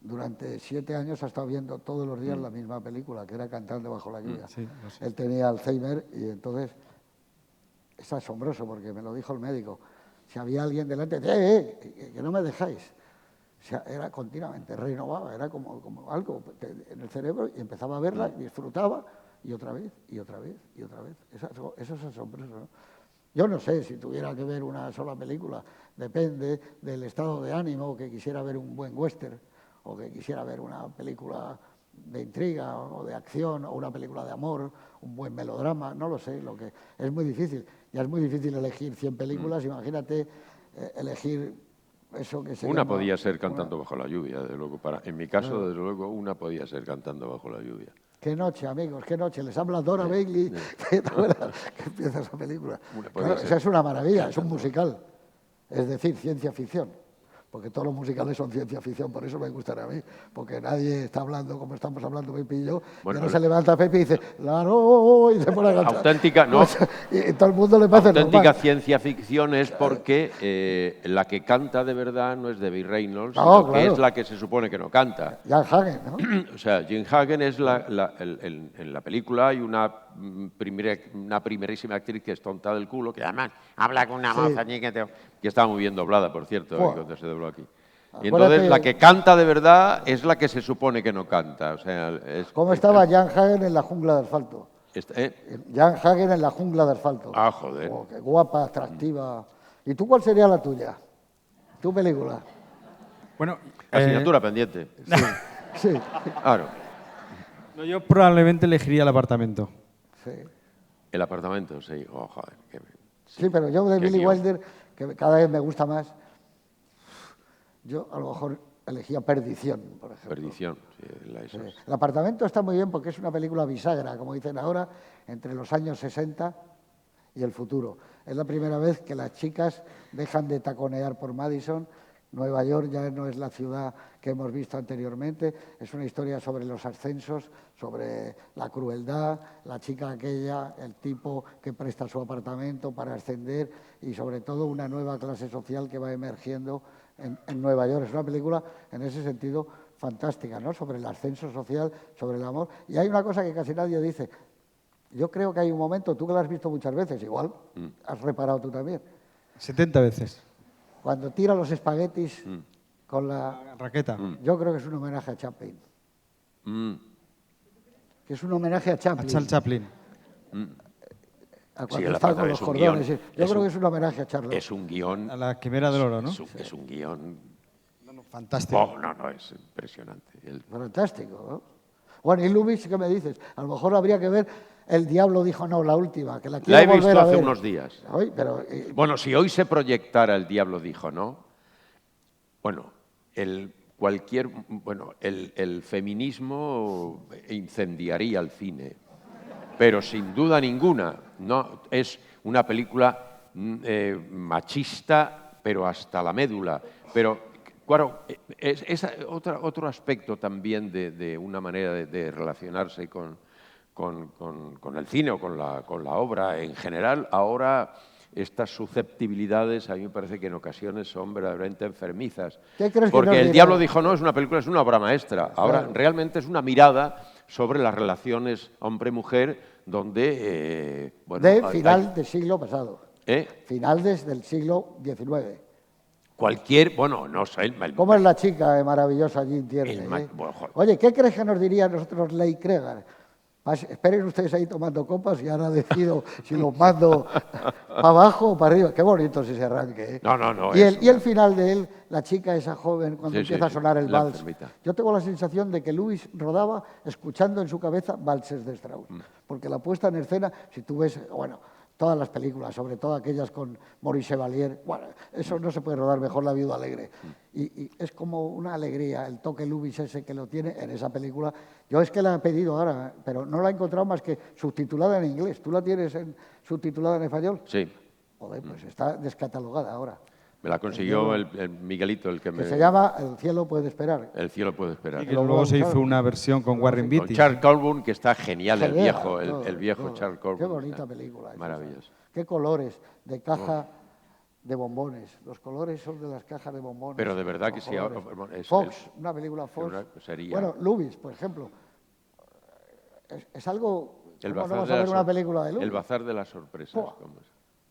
durante 7 años ha estado viendo todos los días la misma película, que era Cantando bajo la lluvia. Sí, Él tenía Alzheimer y entonces es asombroso, porque me lo dijo el médico. Si había alguien delante, que no me dejáis. O sea, era continuamente, renovaba, era como algo en el cerebro, y empezaba a verla, y disfrutaba, y otra vez, y otra vez, y otra vez. Eso es asombroso, ¿no? Yo no sé si tuviera que ver una sola película, depende del estado de ánimo, que quisiera ver un buen western, o que quisiera ver una película de intriga, o de acción, o una película de amor, un buen melodrama, no lo sé, es muy difícil. Ya es muy difícil elegir 100 películas, imagínate elegir eso que se Una llama, podía ser Cantando bajo la lluvia, desde luego. En mi caso, desde luego, una podía ser Cantando bajo la lluvia. Qué noche, amigos, qué noche. Les habla Dora Bailey, que empieza esa película. Claro, esa es una maravilla, es un musical. Es decir, ciencia ficción. Porque todos los musicales son ciencia ficción, por eso me gustan a mí. Porque nadie está hablando como estamos hablando Pepe y yo. Bueno, y no se levanta Pepe y dice, ¡Laro! Y se pone a cantar. Auténtica, no. Pues, y todo el mundo le parece auténtica normal. Ciencia ficción es porque la que canta de verdad no es Debbie Reynolds, No, sino claro, que es la que se supone que no canta. Jan Hagen, ¿no? O sea, Jane Hagen es en la película hay una primerísima actriz que es tonta del culo, que además habla con una voz allí que está muy bien doblada, por cierto, cuando se dobló aquí. Y entonces la que canta de verdad es la que se supone que no canta. O sea, ¿Cómo estaba Jan Hagen en La jungla de asfalto? Jan Hagen en La jungla de asfalto. Ah, joder. Oh, qué guapa, atractiva. ¿Y tú cuál sería la tuya? ¿Tu película? Bueno, asignatura pendiente. Sí. Claro. No, yo probablemente elegiría El apartamento. Sí. El apartamento, sí. Oh, joder. Sí, pero yo de Billy Wilder, que cada vez me gusta más, yo a lo mejor elegía Perdición, por ejemplo. Perdición, sí. El apartamento está muy bien porque es una película bisagra, como dicen ahora, entre los años 60 y el futuro. Es la primera vez que las chicas dejan de taconear por Madison. Nueva York ya no es la ciudad que hemos visto anteriormente, es una historia sobre los ascensos, sobre la crueldad, la chica aquella, el tipo que presta su apartamento para ascender y sobre todo una nueva clase social que va emergiendo en Nueva York. Es una película en ese sentido fantástica, ¿no? Sobre el ascenso social, sobre el amor. Y hay una cosa que casi nadie dice. Yo creo que hay un momento, tú que lo has visto muchas veces, igual has reparado tú también. 70 veces. Cuando tira los espaguetis con la raqueta. Yo creo que es un homenaje a Chaplin. Que es un homenaje a Chaplin. A Charles Chaplin. A cuando está con los cordones. Yo creo que es un homenaje a Charles. Es un guión. A la Quimera del Oro, ¿no? Es un guión. Fantástico. Oh, no, es impresionante. Fantástico, ¿no? Bueno, y Lubitsch, ¿qué me dices? A lo mejor habría que ver El diablo dijo no, la última, que la quiero volver a ver. La he visto hace unos días. Hoy, pero, bueno, si hoy se proyectara El diablo dijo no, bueno, el feminismo incendiaría el cine, pero sin duda ninguna, no es una película machista, pero hasta la médula. Pero, claro, es otro aspecto también de una manera de relacionarse con el cine o con la obra en general. Ahora estas susceptibilidades a mí me parece que en ocasiones son verdaderamente enfermizas. ¿Qué crees porque que El diablo dijo no es una película, es una obra maestra. Ahora claro, realmente es una mirada sobre las relaciones hombre-mujer donde... final del siglo pasado. Finales del siglo XIX. Bueno, no sé. ¿Cómo es la chica maravillosa Jean Tierney? Bueno, joder. Oye, ¿qué crees que nos diría a nosotros Leigh Kregar? Esperen ustedes ahí tomando copas y ahora decido si los mando para abajo o para arriba. Qué bonito es ese arranque. No. Y el final de él, la chica esa joven, cuando Sí, empieza a sí, sonar el la vals. enfermita. Yo tengo la sensación de que Lewis rodaba escuchando en su cabeza valses de Strauss. Porque la puesta en escena, si tú ves, bueno, todas las películas, sobre todo aquellas con Maurice Chevalier, bueno, eso no se puede rodar mejor, La viuda alegre. Y es como una alegría, el toque Lewis ese que lo tiene en esa película. Yo es que la he pedido ahora, pero no la he encontrado más que subtitulada en inglés. ¿Tú la tienes subtitulada en español? Sí. Joder, pues está descatalogada ahora. Me la consiguió el Miguelito, el que me... Que se llama El cielo puede esperar. El cielo puede esperar. Y que luego se hizo una versión con Warren Con Beatty. Charles Colburn, que está genial, el Genial, viejo, todo, el viejo todo. Charles Colburn. Qué bonita película. Es Maravilloso. esa. Qué colores de caja de bombones. Los colores son de las cajas de bombones. Pero de verdad que Los sí. colores. Fox, una película Fox. Sería... Bueno, Lubitsch, por ejemplo. Es algo... El ¿Cómo no bazar vas de a ver las una película de Lubitsch? El bazar de las sorpresas. Buah. ¿Cómo es?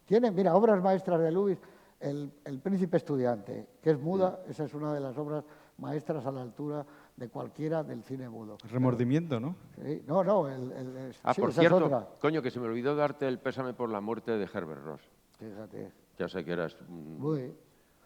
Tiene, mira, obras maestras de Lubitsch. El Príncipe Estudiante, que es muda, esa es una de las obras maestras a la altura de cualquiera del cine mudo. Remordimiento, ¿no? Sí, no, sí, Por esa cierto, es otra. coño, que se me olvidó darte el pésame por la muerte de Herbert Ross. Fíjate. Ya sé que eras... Muy,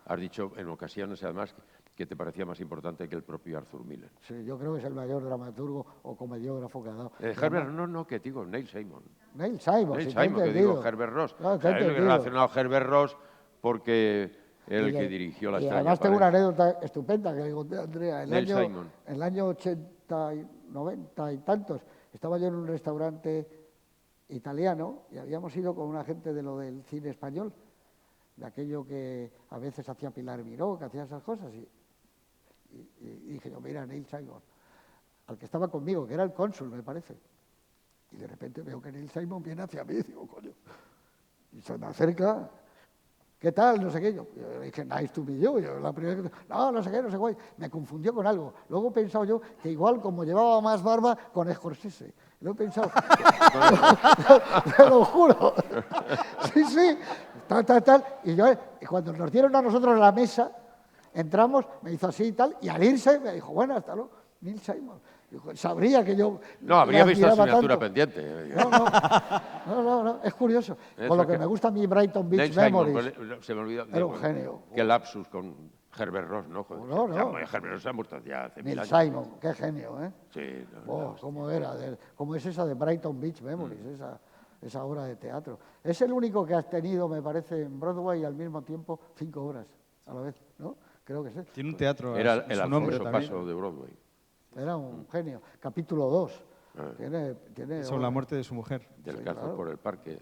Has dicho en ocasiones, además, que te parecía más importante que el propio Arthur Miller. sí, yo creo que es el mayor dramaturgo o comediógrafo que ha dado. Herbert, no, que digo, Neil Simon. Neil Simon, Neil sí, te he Simon, que entendido. digo, Herbert Ross. No, te he He entendido. relacionado a Herbert Ross porque era el Y que dirigió La y extraña además tengo una pareja. anécdota estupenda que le conté a Andrea. Neil Simon. En el año 80, 90 y tantos, estaba yo en un restaurante italiano y habíamos ido con una gente de lo del cine español, de aquello que a veces hacía Pilar Miró, que hacía esas cosas. Y dije yo, mira, Neil Simon, al que estaba conmigo, que era el cónsul, me parece. Y de repente veo que Neil Simon viene hacia mí y digo, coño. Y se me acerca, ¿qué tal? No sé qué. Yo dije, nice to meet you. Yo, la primera que... No sé qué, no sé cuál. Me confundió con algo. Luego he pensado yo que igual, como llevaba más barba, con Scorsese. Lo he pensado. Te lo juro. Sí. Tal. Y cuando nos dieron a nosotros la mesa, entramos, me hizo así y tal, y al irse me dijo, bueno, hasta luego, Neil Simon. Dijo, sabría que yo... No, habría le visto admiraba asignatura tanto. pendiente. No, es curioso. Eso Con lo que que- me gusta a mí Brighton Beach Neil Simon, Memories. se me olvidó. Era un genio. Qué lapsus con Herbert Ross, ¿no? Joder, No. Herbert Ross se ha muerto ya hace 1000 Neil años. Simon, qué genio, ¿eh? Sí, ¿Cómo era? ¿Cómo es esa de Brighton Beach Memories, esa obra de teatro? Es el único que has tenido, me parece, en Broadway y al mismo tiempo 5 horas a la vez, ¿no? Creo que sí. Tiene un teatro Era a el su nombre Alfonso también. Paso de Broadway. Era un genio. Capítulo 2. Tiene Sobre la muerte de su mujer. Del Sí, cazo claro. por el parque.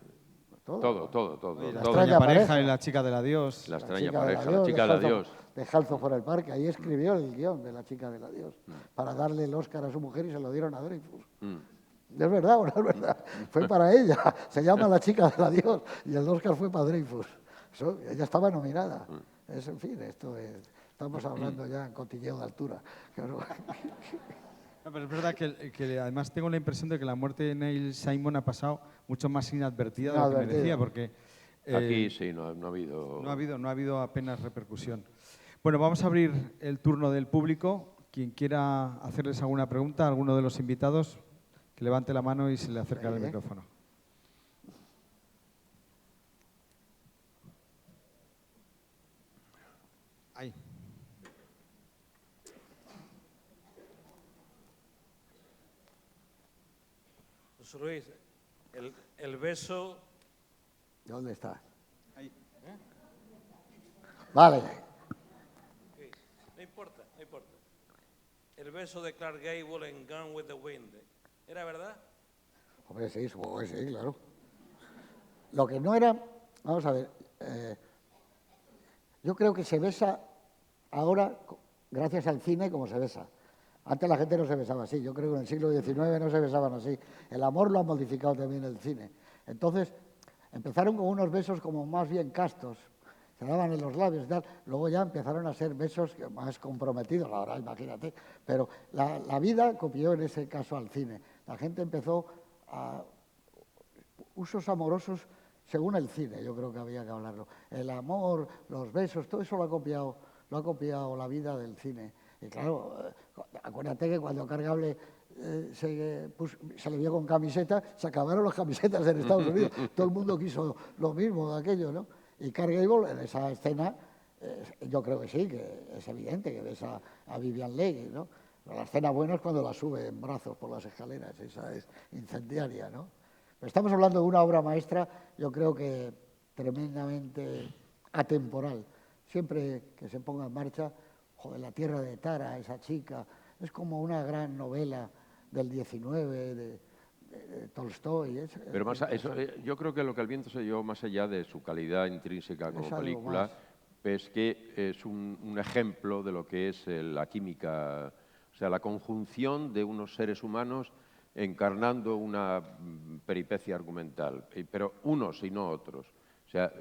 todo. Todo. La extraña extraña pareja pareja. y la chica del adiós. La La extraña chica pareja, del la adiós, chica del adiós. Descalzo por el parque. Ahí escribió el guión de La chica del adiós para darle el Oscar a su mujer y se lo dieron a Dreyfus. ¿Es verdad o no es verdad? Fue para ella. Se llama La chica del adiós y el Oscar fue para Dreyfus. Ella estaba nominada. En fin, estamos hablando ya en cotilleo de altura. Claro. No, pero es verdad que además tengo la impresión de que la muerte de Neil Simon ha pasado mucho más inadvertida de lo que Inadvertida. merecía, porque Aquí sí, no ha habido... no ha habido apenas repercusión. Bueno, vamos a abrir el turno del público. Quien quiera hacerles alguna pregunta a alguno de los invitados, que levante la mano y se le acerca el micrófono. Ahí. José Luis, el beso... ¿Dónde está? Ahí. Vale. No importa. El beso de Clark Gable en Gone with the Wind. ¿Era verdad? Hombre, sí, supongo que sí, claro. Lo que no era, vamos a ver, yo creo que se besa ahora, gracias al cine, como se besa. Antes la gente no se besaba así, yo creo que en el siglo XIX no se besaban así. El amor lo ha modificado también el cine. Entonces, empezaron con unos besos como más bien castos, se daban en los labios y tal, luego ya empezaron a ser besos más comprometidos, ahora imagínate. Pero la vida copió en ese caso al cine. La gente empezó a usos amorosos según el cine, yo creo que había que hablarlo. El amor, los besos, todo eso lo ha copiado la vida del cine. Y claro, acuérdate que cuando Cargable se le vio con camiseta, se acabaron las camisetas en Estados Unidos. Todo el mundo quiso lo mismo de aquello, ¿no? Y Clark Gable, en esa escena, yo creo que sí, que es evidente que ves a Vivian Leigh, ¿no? Pero la escena buena es cuando la sube en brazos por las escaleras, esa es incendiaria, ¿no? Pero estamos hablando de una obra maestra, yo creo que tremendamente atemporal. Siempre que se ponga en marcha, joder, La tierra de Tara, esa chica, es como una gran novela del 19, de Tolstoy. Pero yo creo que lo que El viento se llevó, más allá de su calidad intrínseca como película, es que es un ejemplo de lo que es la química, o sea, la conjunción de unos seres humanos encarnando una peripecia argumental, pero unos y no otros. O sea,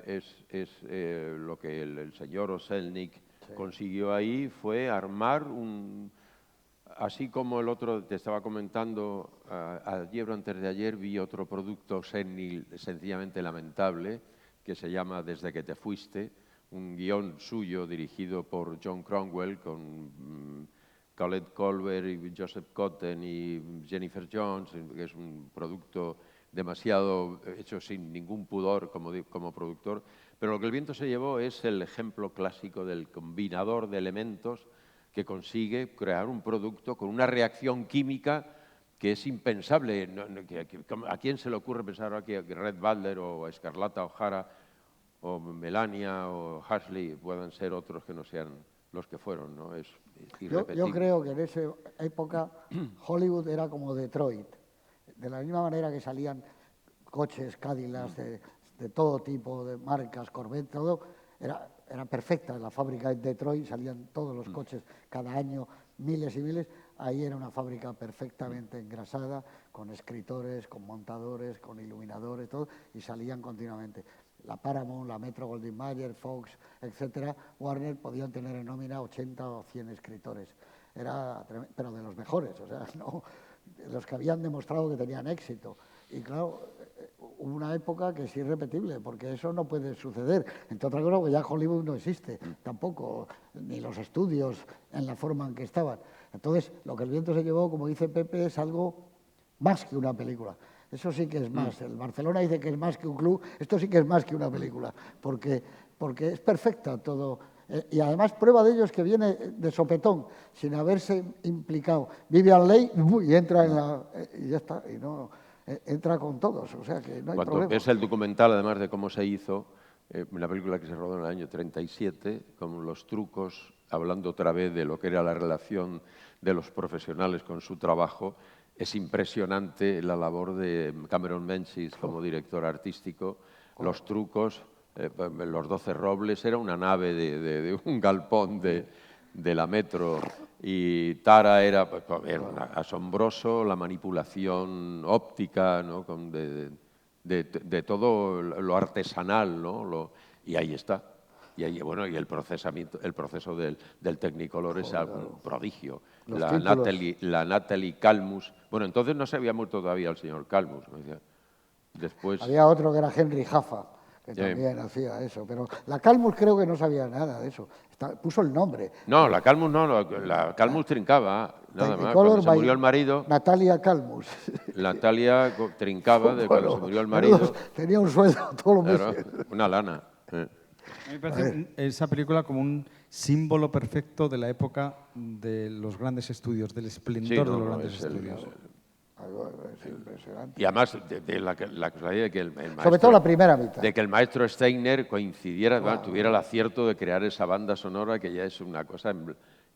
lo que el señor Oselnik consiguió ahí fue armar así como el otro, te estaba comentando, ayer o antes de ayer vi otro producto senil sencillamente lamentable, que se llama Desde que te fuiste, un guión suyo dirigido por John Cromwell con Colette Colbert y Joseph Cotten y Jennifer Jones, que es un producto demasiado hecho sin ningún pudor como productor. Pero lo que El viento se llevó es el ejemplo clásico del combinador de elementos que consigue crear un producto con una reacción química que es impensable. ¿A quién se le ocurre pensar ahora que Red Butler o Escarlata O'Hara o Melania o Ashley puedan ser otros que no sean los que fueron, ¿no? Es irrepetible. Yo creo que en esa época Hollywood era como Detroit. De la misma manera que salían coches, Cadillacs, de todo tipo, de marcas, Corvette, todo, era perfecta. En la fábrica de Detroit salían todos los coches cada año, miles y miles. Ahí era una fábrica perfectamente engrasada, con escritores, con montadores, con iluminadores, todo, y salían continuamente. La Paramount, la Metro-Goldwyn-Mayer, Fox, etcétera, Warner podían tener en nómina 80 o 100 escritores. Pero de los mejores, o sea, no, los que habían demostrado que tenían éxito. Y claro, hubo una época que es irrepetible, porque eso no puede suceder. Entre otras cosas, ya Hollywood no existe tampoco, ni los estudios en la forma en que estaban. Entonces, lo que El viento se llevó, como dice Pepe, es algo más que una película. Eso sí que es más. El Barcelona dice que es más que un club, esto sí que es más que una película, porque es perfecta todo. Y además prueba de ello es que viene de sopetón, sin haberse implicado. Vivian Leigh y entra y ya está, y no entra con todos, o sea que no hay Cuando problema. ves el documental, además de cómo se hizo, una película que se rodó en el año 37, con los trucos, hablando otra vez de lo que era la relación de los profesionales con su trabajo, es impresionante la labor de Cameron Menzies como director artístico, los trucos, los 12 robles, era una nave de un galpón de la Metro, y Tara era asombroso, la manipulación óptica, ¿no? de todo lo artesanal, ¿no? Y ahí está. Y el proceso del Technicolor es un prodigio. La Natalie Calmus. Bueno, entonces no se había muerto todavía el señor Calmus. Después había otro que era Henry Jaffa, que también hacía eso. Pero la Calmus creo que no sabía nada de eso. Puso el nombre. No, la Calmus no. La Calmus trincaba, nada más. Cuando se murió el marido... Natalia Calmus. Natalia trincaba cuando se murió el marido. Tenía un sueldo todos los meses. Una lana. A mí me parece esa película como un símbolo perfecto de la época de los grandes estudios, del esplendor de los grandes estudios. Es impresionante. Y además, de la casualidad de que el maestro... Sobre todo la primera mitad. De que el maestro Steiner coincidiera, tuviera el acierto de crear esa banda sonora, que ya es una cosa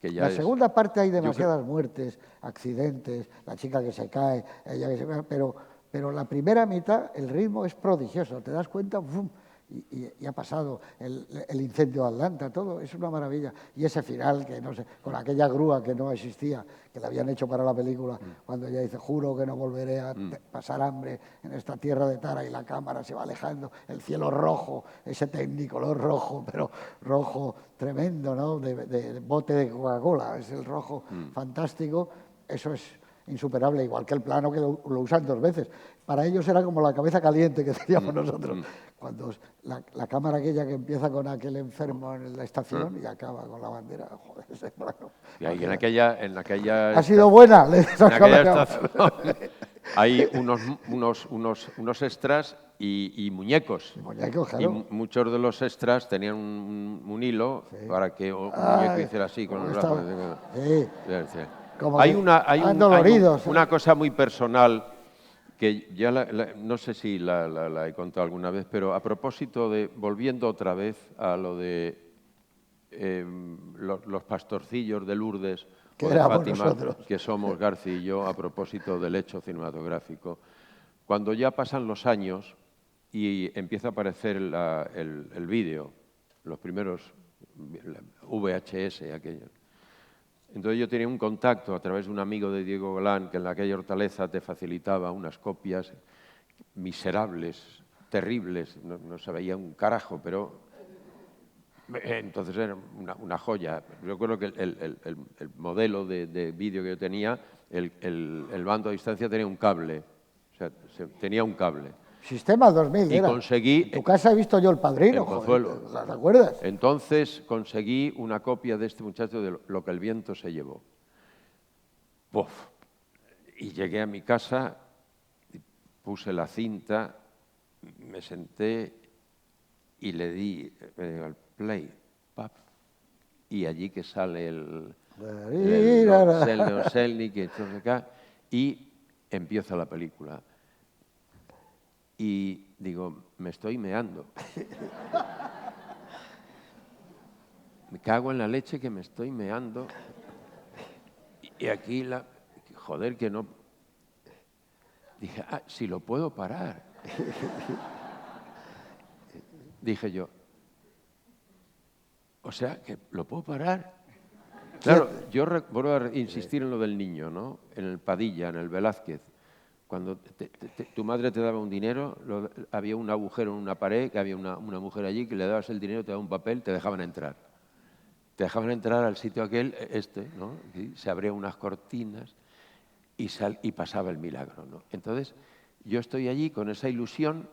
que ya la segunda parte hay demasiadas muertes, accidentes, la chica que se cae, ella que se cae, pero la primera mitad el ritmo es prodigioso, te das cuenta, ¡fum! Y ha pasado el incendio de Atlanta, todo, es una maravilla. Y ese final, que no sé, con aquella grúa que no existía, que la habían hecho para la película, cuando ella dice, juro que no volveré a pasar hambre en esta tierra de Tara, y la cámara se va alejando, el cielo rojo, ese Technicolor rojo, pero rojo tremendo, ¿no? De bote de Coca-Cola, es el rojo fantástico, eso es insuperable, igual que el plano que lo usan 2 veces. Para ellos era como la cabeza caliente que teníamos nosotros. Cuando la cámara aquella que empieza con aquel enfermo en la estación y acaba con la bandera, joder, ese plano. Y ahí en aquella ¿Ha sido buena? en aquella estación hay unos extras y muñecos. Muñecos, claro. Y muchos de los extras tenían un hilo para que un muñeco hiciera así con los brazos. Sí. Como Hay doloridos. una cosa muy personal que ya no sé si la he contado alguna vez, pero a propósito de, volviendo otra vez a lo de los pastorcillos de Lourdes o de Fátima, que somos Garci y yo, a propósito del hecho cinematográfico. Cuando ya pasan los años y empieza a aparecer el vídeo, los primeros VHS, aquellos. Entonces yo tenía un contacto a través de un amigo de Diego Galán, que en aquella Hortaleza te facilitaba unas copias miserables, terribles, no se veía un carajo, pero entonces era una joya. Yo recuerdo que el modelo de vídeo que yo tenía, el mando a distancia tenía un cable, o sea, tenía un cable. Sistema 2000 y era. conseguí... En tu casa he visto yo El Padrino, joder, ¿te acuerdas? Entonces conseguí una copia de este muchacho de Lo que el viento se llevó. ¡Buf! Y llegué a mi casa, puse la cinta, me senté y le di al play, ¡pap! Y allí que sale el Selnik y empieza la película. Y digo, me estoy meando. Me cago en la leche que me estoy meando. Y aquí, joder, que no... Dije, si lo puedo parar. Dije yo, o sea, que lo puedo parar. Claro, yo vuelvo a insistir en lo del niño, ¿no? En el Padilla, en el Velázquez. Cuando tu madre te daba un dinero, había un agujero en una pared, que había una mujer allí que le dabas el dinero, te daba un papel, te dejaban entrar. Te dejaban entrar al sitio aquel, ¿no? Y se abrían unas cortinas y pasaba el milagro, ¿no? Entonces, yo estoy allí con esa ilusión,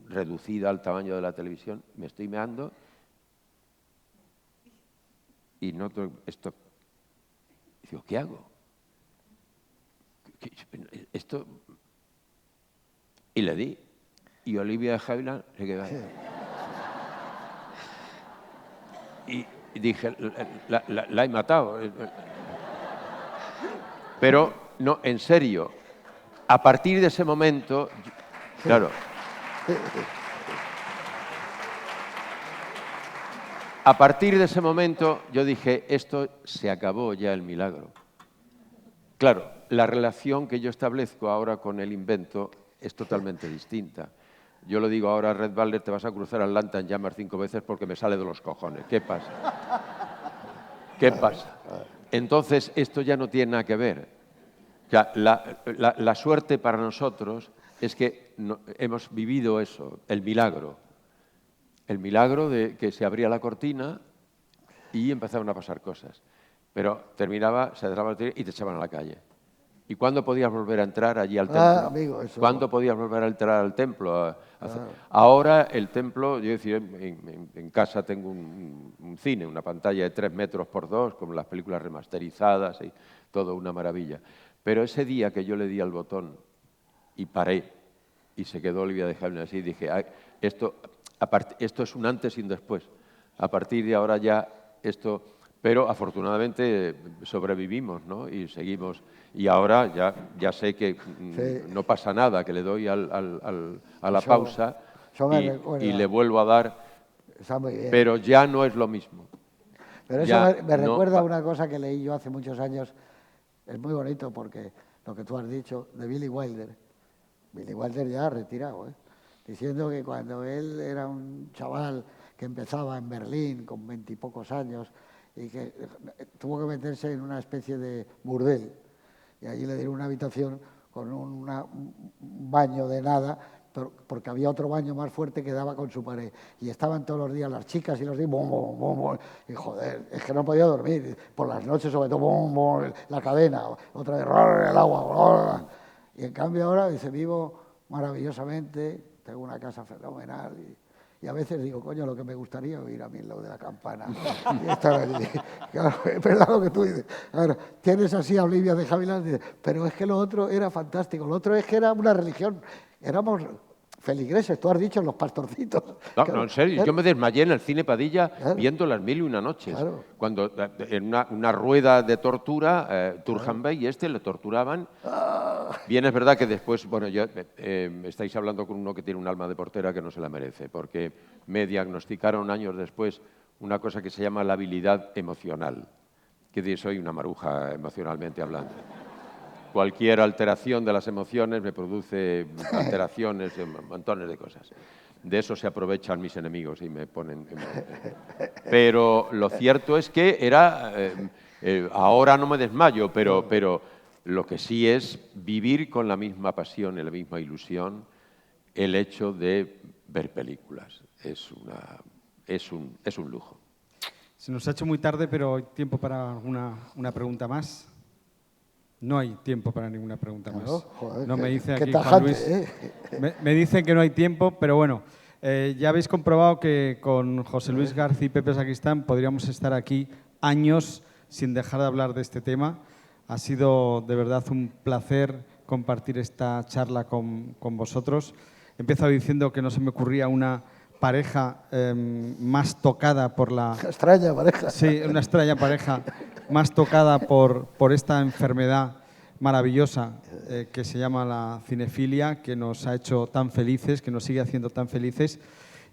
reducida al tamaño de la televisión, me estoy meando y noto esto. Digo, ¿qué hago? Esto... Y le di. Y Olivia de Havilland se quedó ahí. Y dije, la he matado. Pero, no, en serio, a partir de ese momento, claro, a partir de ese momento yo dije, esto se acabó ya el milagro. Claro, la relación que yo establezco ahora con el invento es totalmente distinta. Yo le digo ahora a Red Balder, te vas a cruzar Atlanta en llamas 5 veces porque me sale de los cojones. ¿Qué pasa? ¿Qué pasa? Entonces, esto ya no tiene nada que ver. O sea, la suerte para nosotros es que hemos vivido eso, el milagro. El milagro de que se abría la cortina y empezaban a pasar cosas. Pero terminaba, se cerraba el tiro y te echaban a la calle. ¿Y cuándo podías volver a entrar allí al templo? Amigo, eso... ¿Cuándo podías volver a entrar al templo? Ahora el templo, yo decía, en casa tengo un cine, una pantalla de 3 metros por 2, con las películas remasterizadas y todo una maravilla. Pero ese día que yo le di al botón y paré, y se quedó Olivia de Havilland así, dije, esto es un antes y un después. A partir de ahora ya esto... Pero afortunadamente sobrevivimos, ¿no? Y seguimos. Y ahora ya sé que no pasa nada, que le doy a la pausa y le vuelvo a dar, pero ya no es lo mismo. Pero eso me recuerda a una cosa que leí yo hace muchos años. Es muy bonito porque lo que tú has dicho de Billy Wilder. Billy Wilder ya retirado, diciendo que cuando él era un chaval que empezaba en Berlín con 20 y pocos años y que tuvo que meterse en una especie de burdel y allí le dieron una habitación con un baño de nada porque había otro baño más fuerte que daba con su pared. Y estaban todos los días las chicas y los días, bom, bom, bom, bom. Y joder, es que no podía dormir. Por las noches, sobre todo, bom, bom, la cadena, otra vez, el agua. Y en cambio ahora, dice, vivo maravillosamente, tengo una casa fenomenal. Y a veces digo, coño, lo que me gustaría oír a mí lo de la campana y estar allí. Claro, es verdad lo que tú dices. Ahora, tienes así a Olivia de Havilland, dices, pero es que lo otro era fantástico. Lo otro es que era una religión. Éramos feligreses, tú has dicho, los pastorcitos. No, Claro, no, en serio, yo me desmayé en el cine Padilla viendo Las Mil y Una Noches. Claro. Cuando en una rueda de tortura, Turhan Bey y le torturaban. Bien, es verdad que después, bueno, estáis hablando con uno que tiene un alma de portera que no se la merece, porque me diagnosticaron años después una cosa que se llama la habilidad emocional, que soy una maruja emocionalmente hablando. Cualquier alteración de las emociones me produce alteraciones de montones de cosas. De eso se aprovechan mis enemigos y me ponen... Pero lo cierto es que era... ahora no me desmayo, pero lo que sí es vivir con la misma pasión y la misma ilusión el hecho de ver películas. Es un lujo. Se nos ha hecho muy tarde, pero hay tiempo para una pregunta más. No hay tiempo para ninguna pregunta más. Joder, No me dice aquí tajante, Juan Luis. Me dicen que no hay tiempo, pero bueno, ya habéis comprobado que con José Luis García y Pepe Sacristán podríamos estar aquí años sin dejar de hablar de este tema. Ha sido de verdad un placer compartir esta charla con vosotros. He empezado diciendo que no se me ocurría una pareja más tocada por la... Extraña pareja. Sí, una extraña pareja más tocada por esta enfermedad maravillosa que se llama la cinefilia, que nos ha hecho tan felices, que nos sigue haciendo tan felices,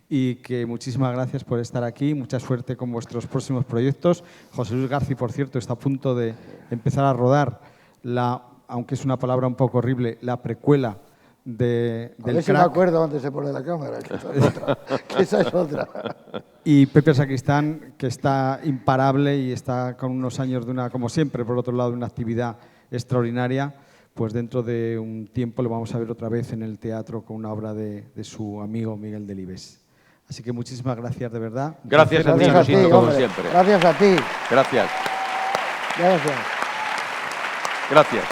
y que muchísimas gracias por estar aquí. Mucha suerte con vuestros próximos proyectos. José Luis García, por cierto, está a punto de empezar a rodar, aunque es una palabra un poco horrible, la precuela del Crack. Si me acuerdo antes se pone la cámara, que esa es otra. Y Pepe Sacristán, que está imparable y está con unos años de una, como siempre, por otro lado, de una actividad extraordinaria, pues dentro de un tiempo lo vamos a ver otra vez en el teatro con una obra de su amigo Miguel Delibes. Así que muchísimas gracias, de verdad. Gracias a ti, Luisito, como siempre. Gracias a ti. Gracias. Gracias. Gracias.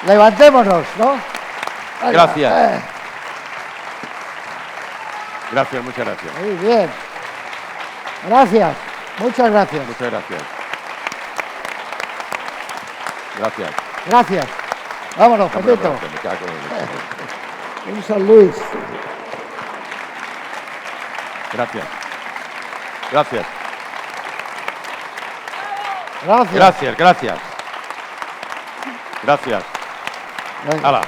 Levantémonos, ¿no? Venga. Gracias. Gracias, muchas gracias. Muy bien. Gracias. Muchas gracias. Muchas gracias. Gracias. Gracias. Vámonos, Pepito. Me cago en el- Un San Luis. Gracias. Gracias. Gracias. Gracias, gracias. Gracias. Venga. Hala.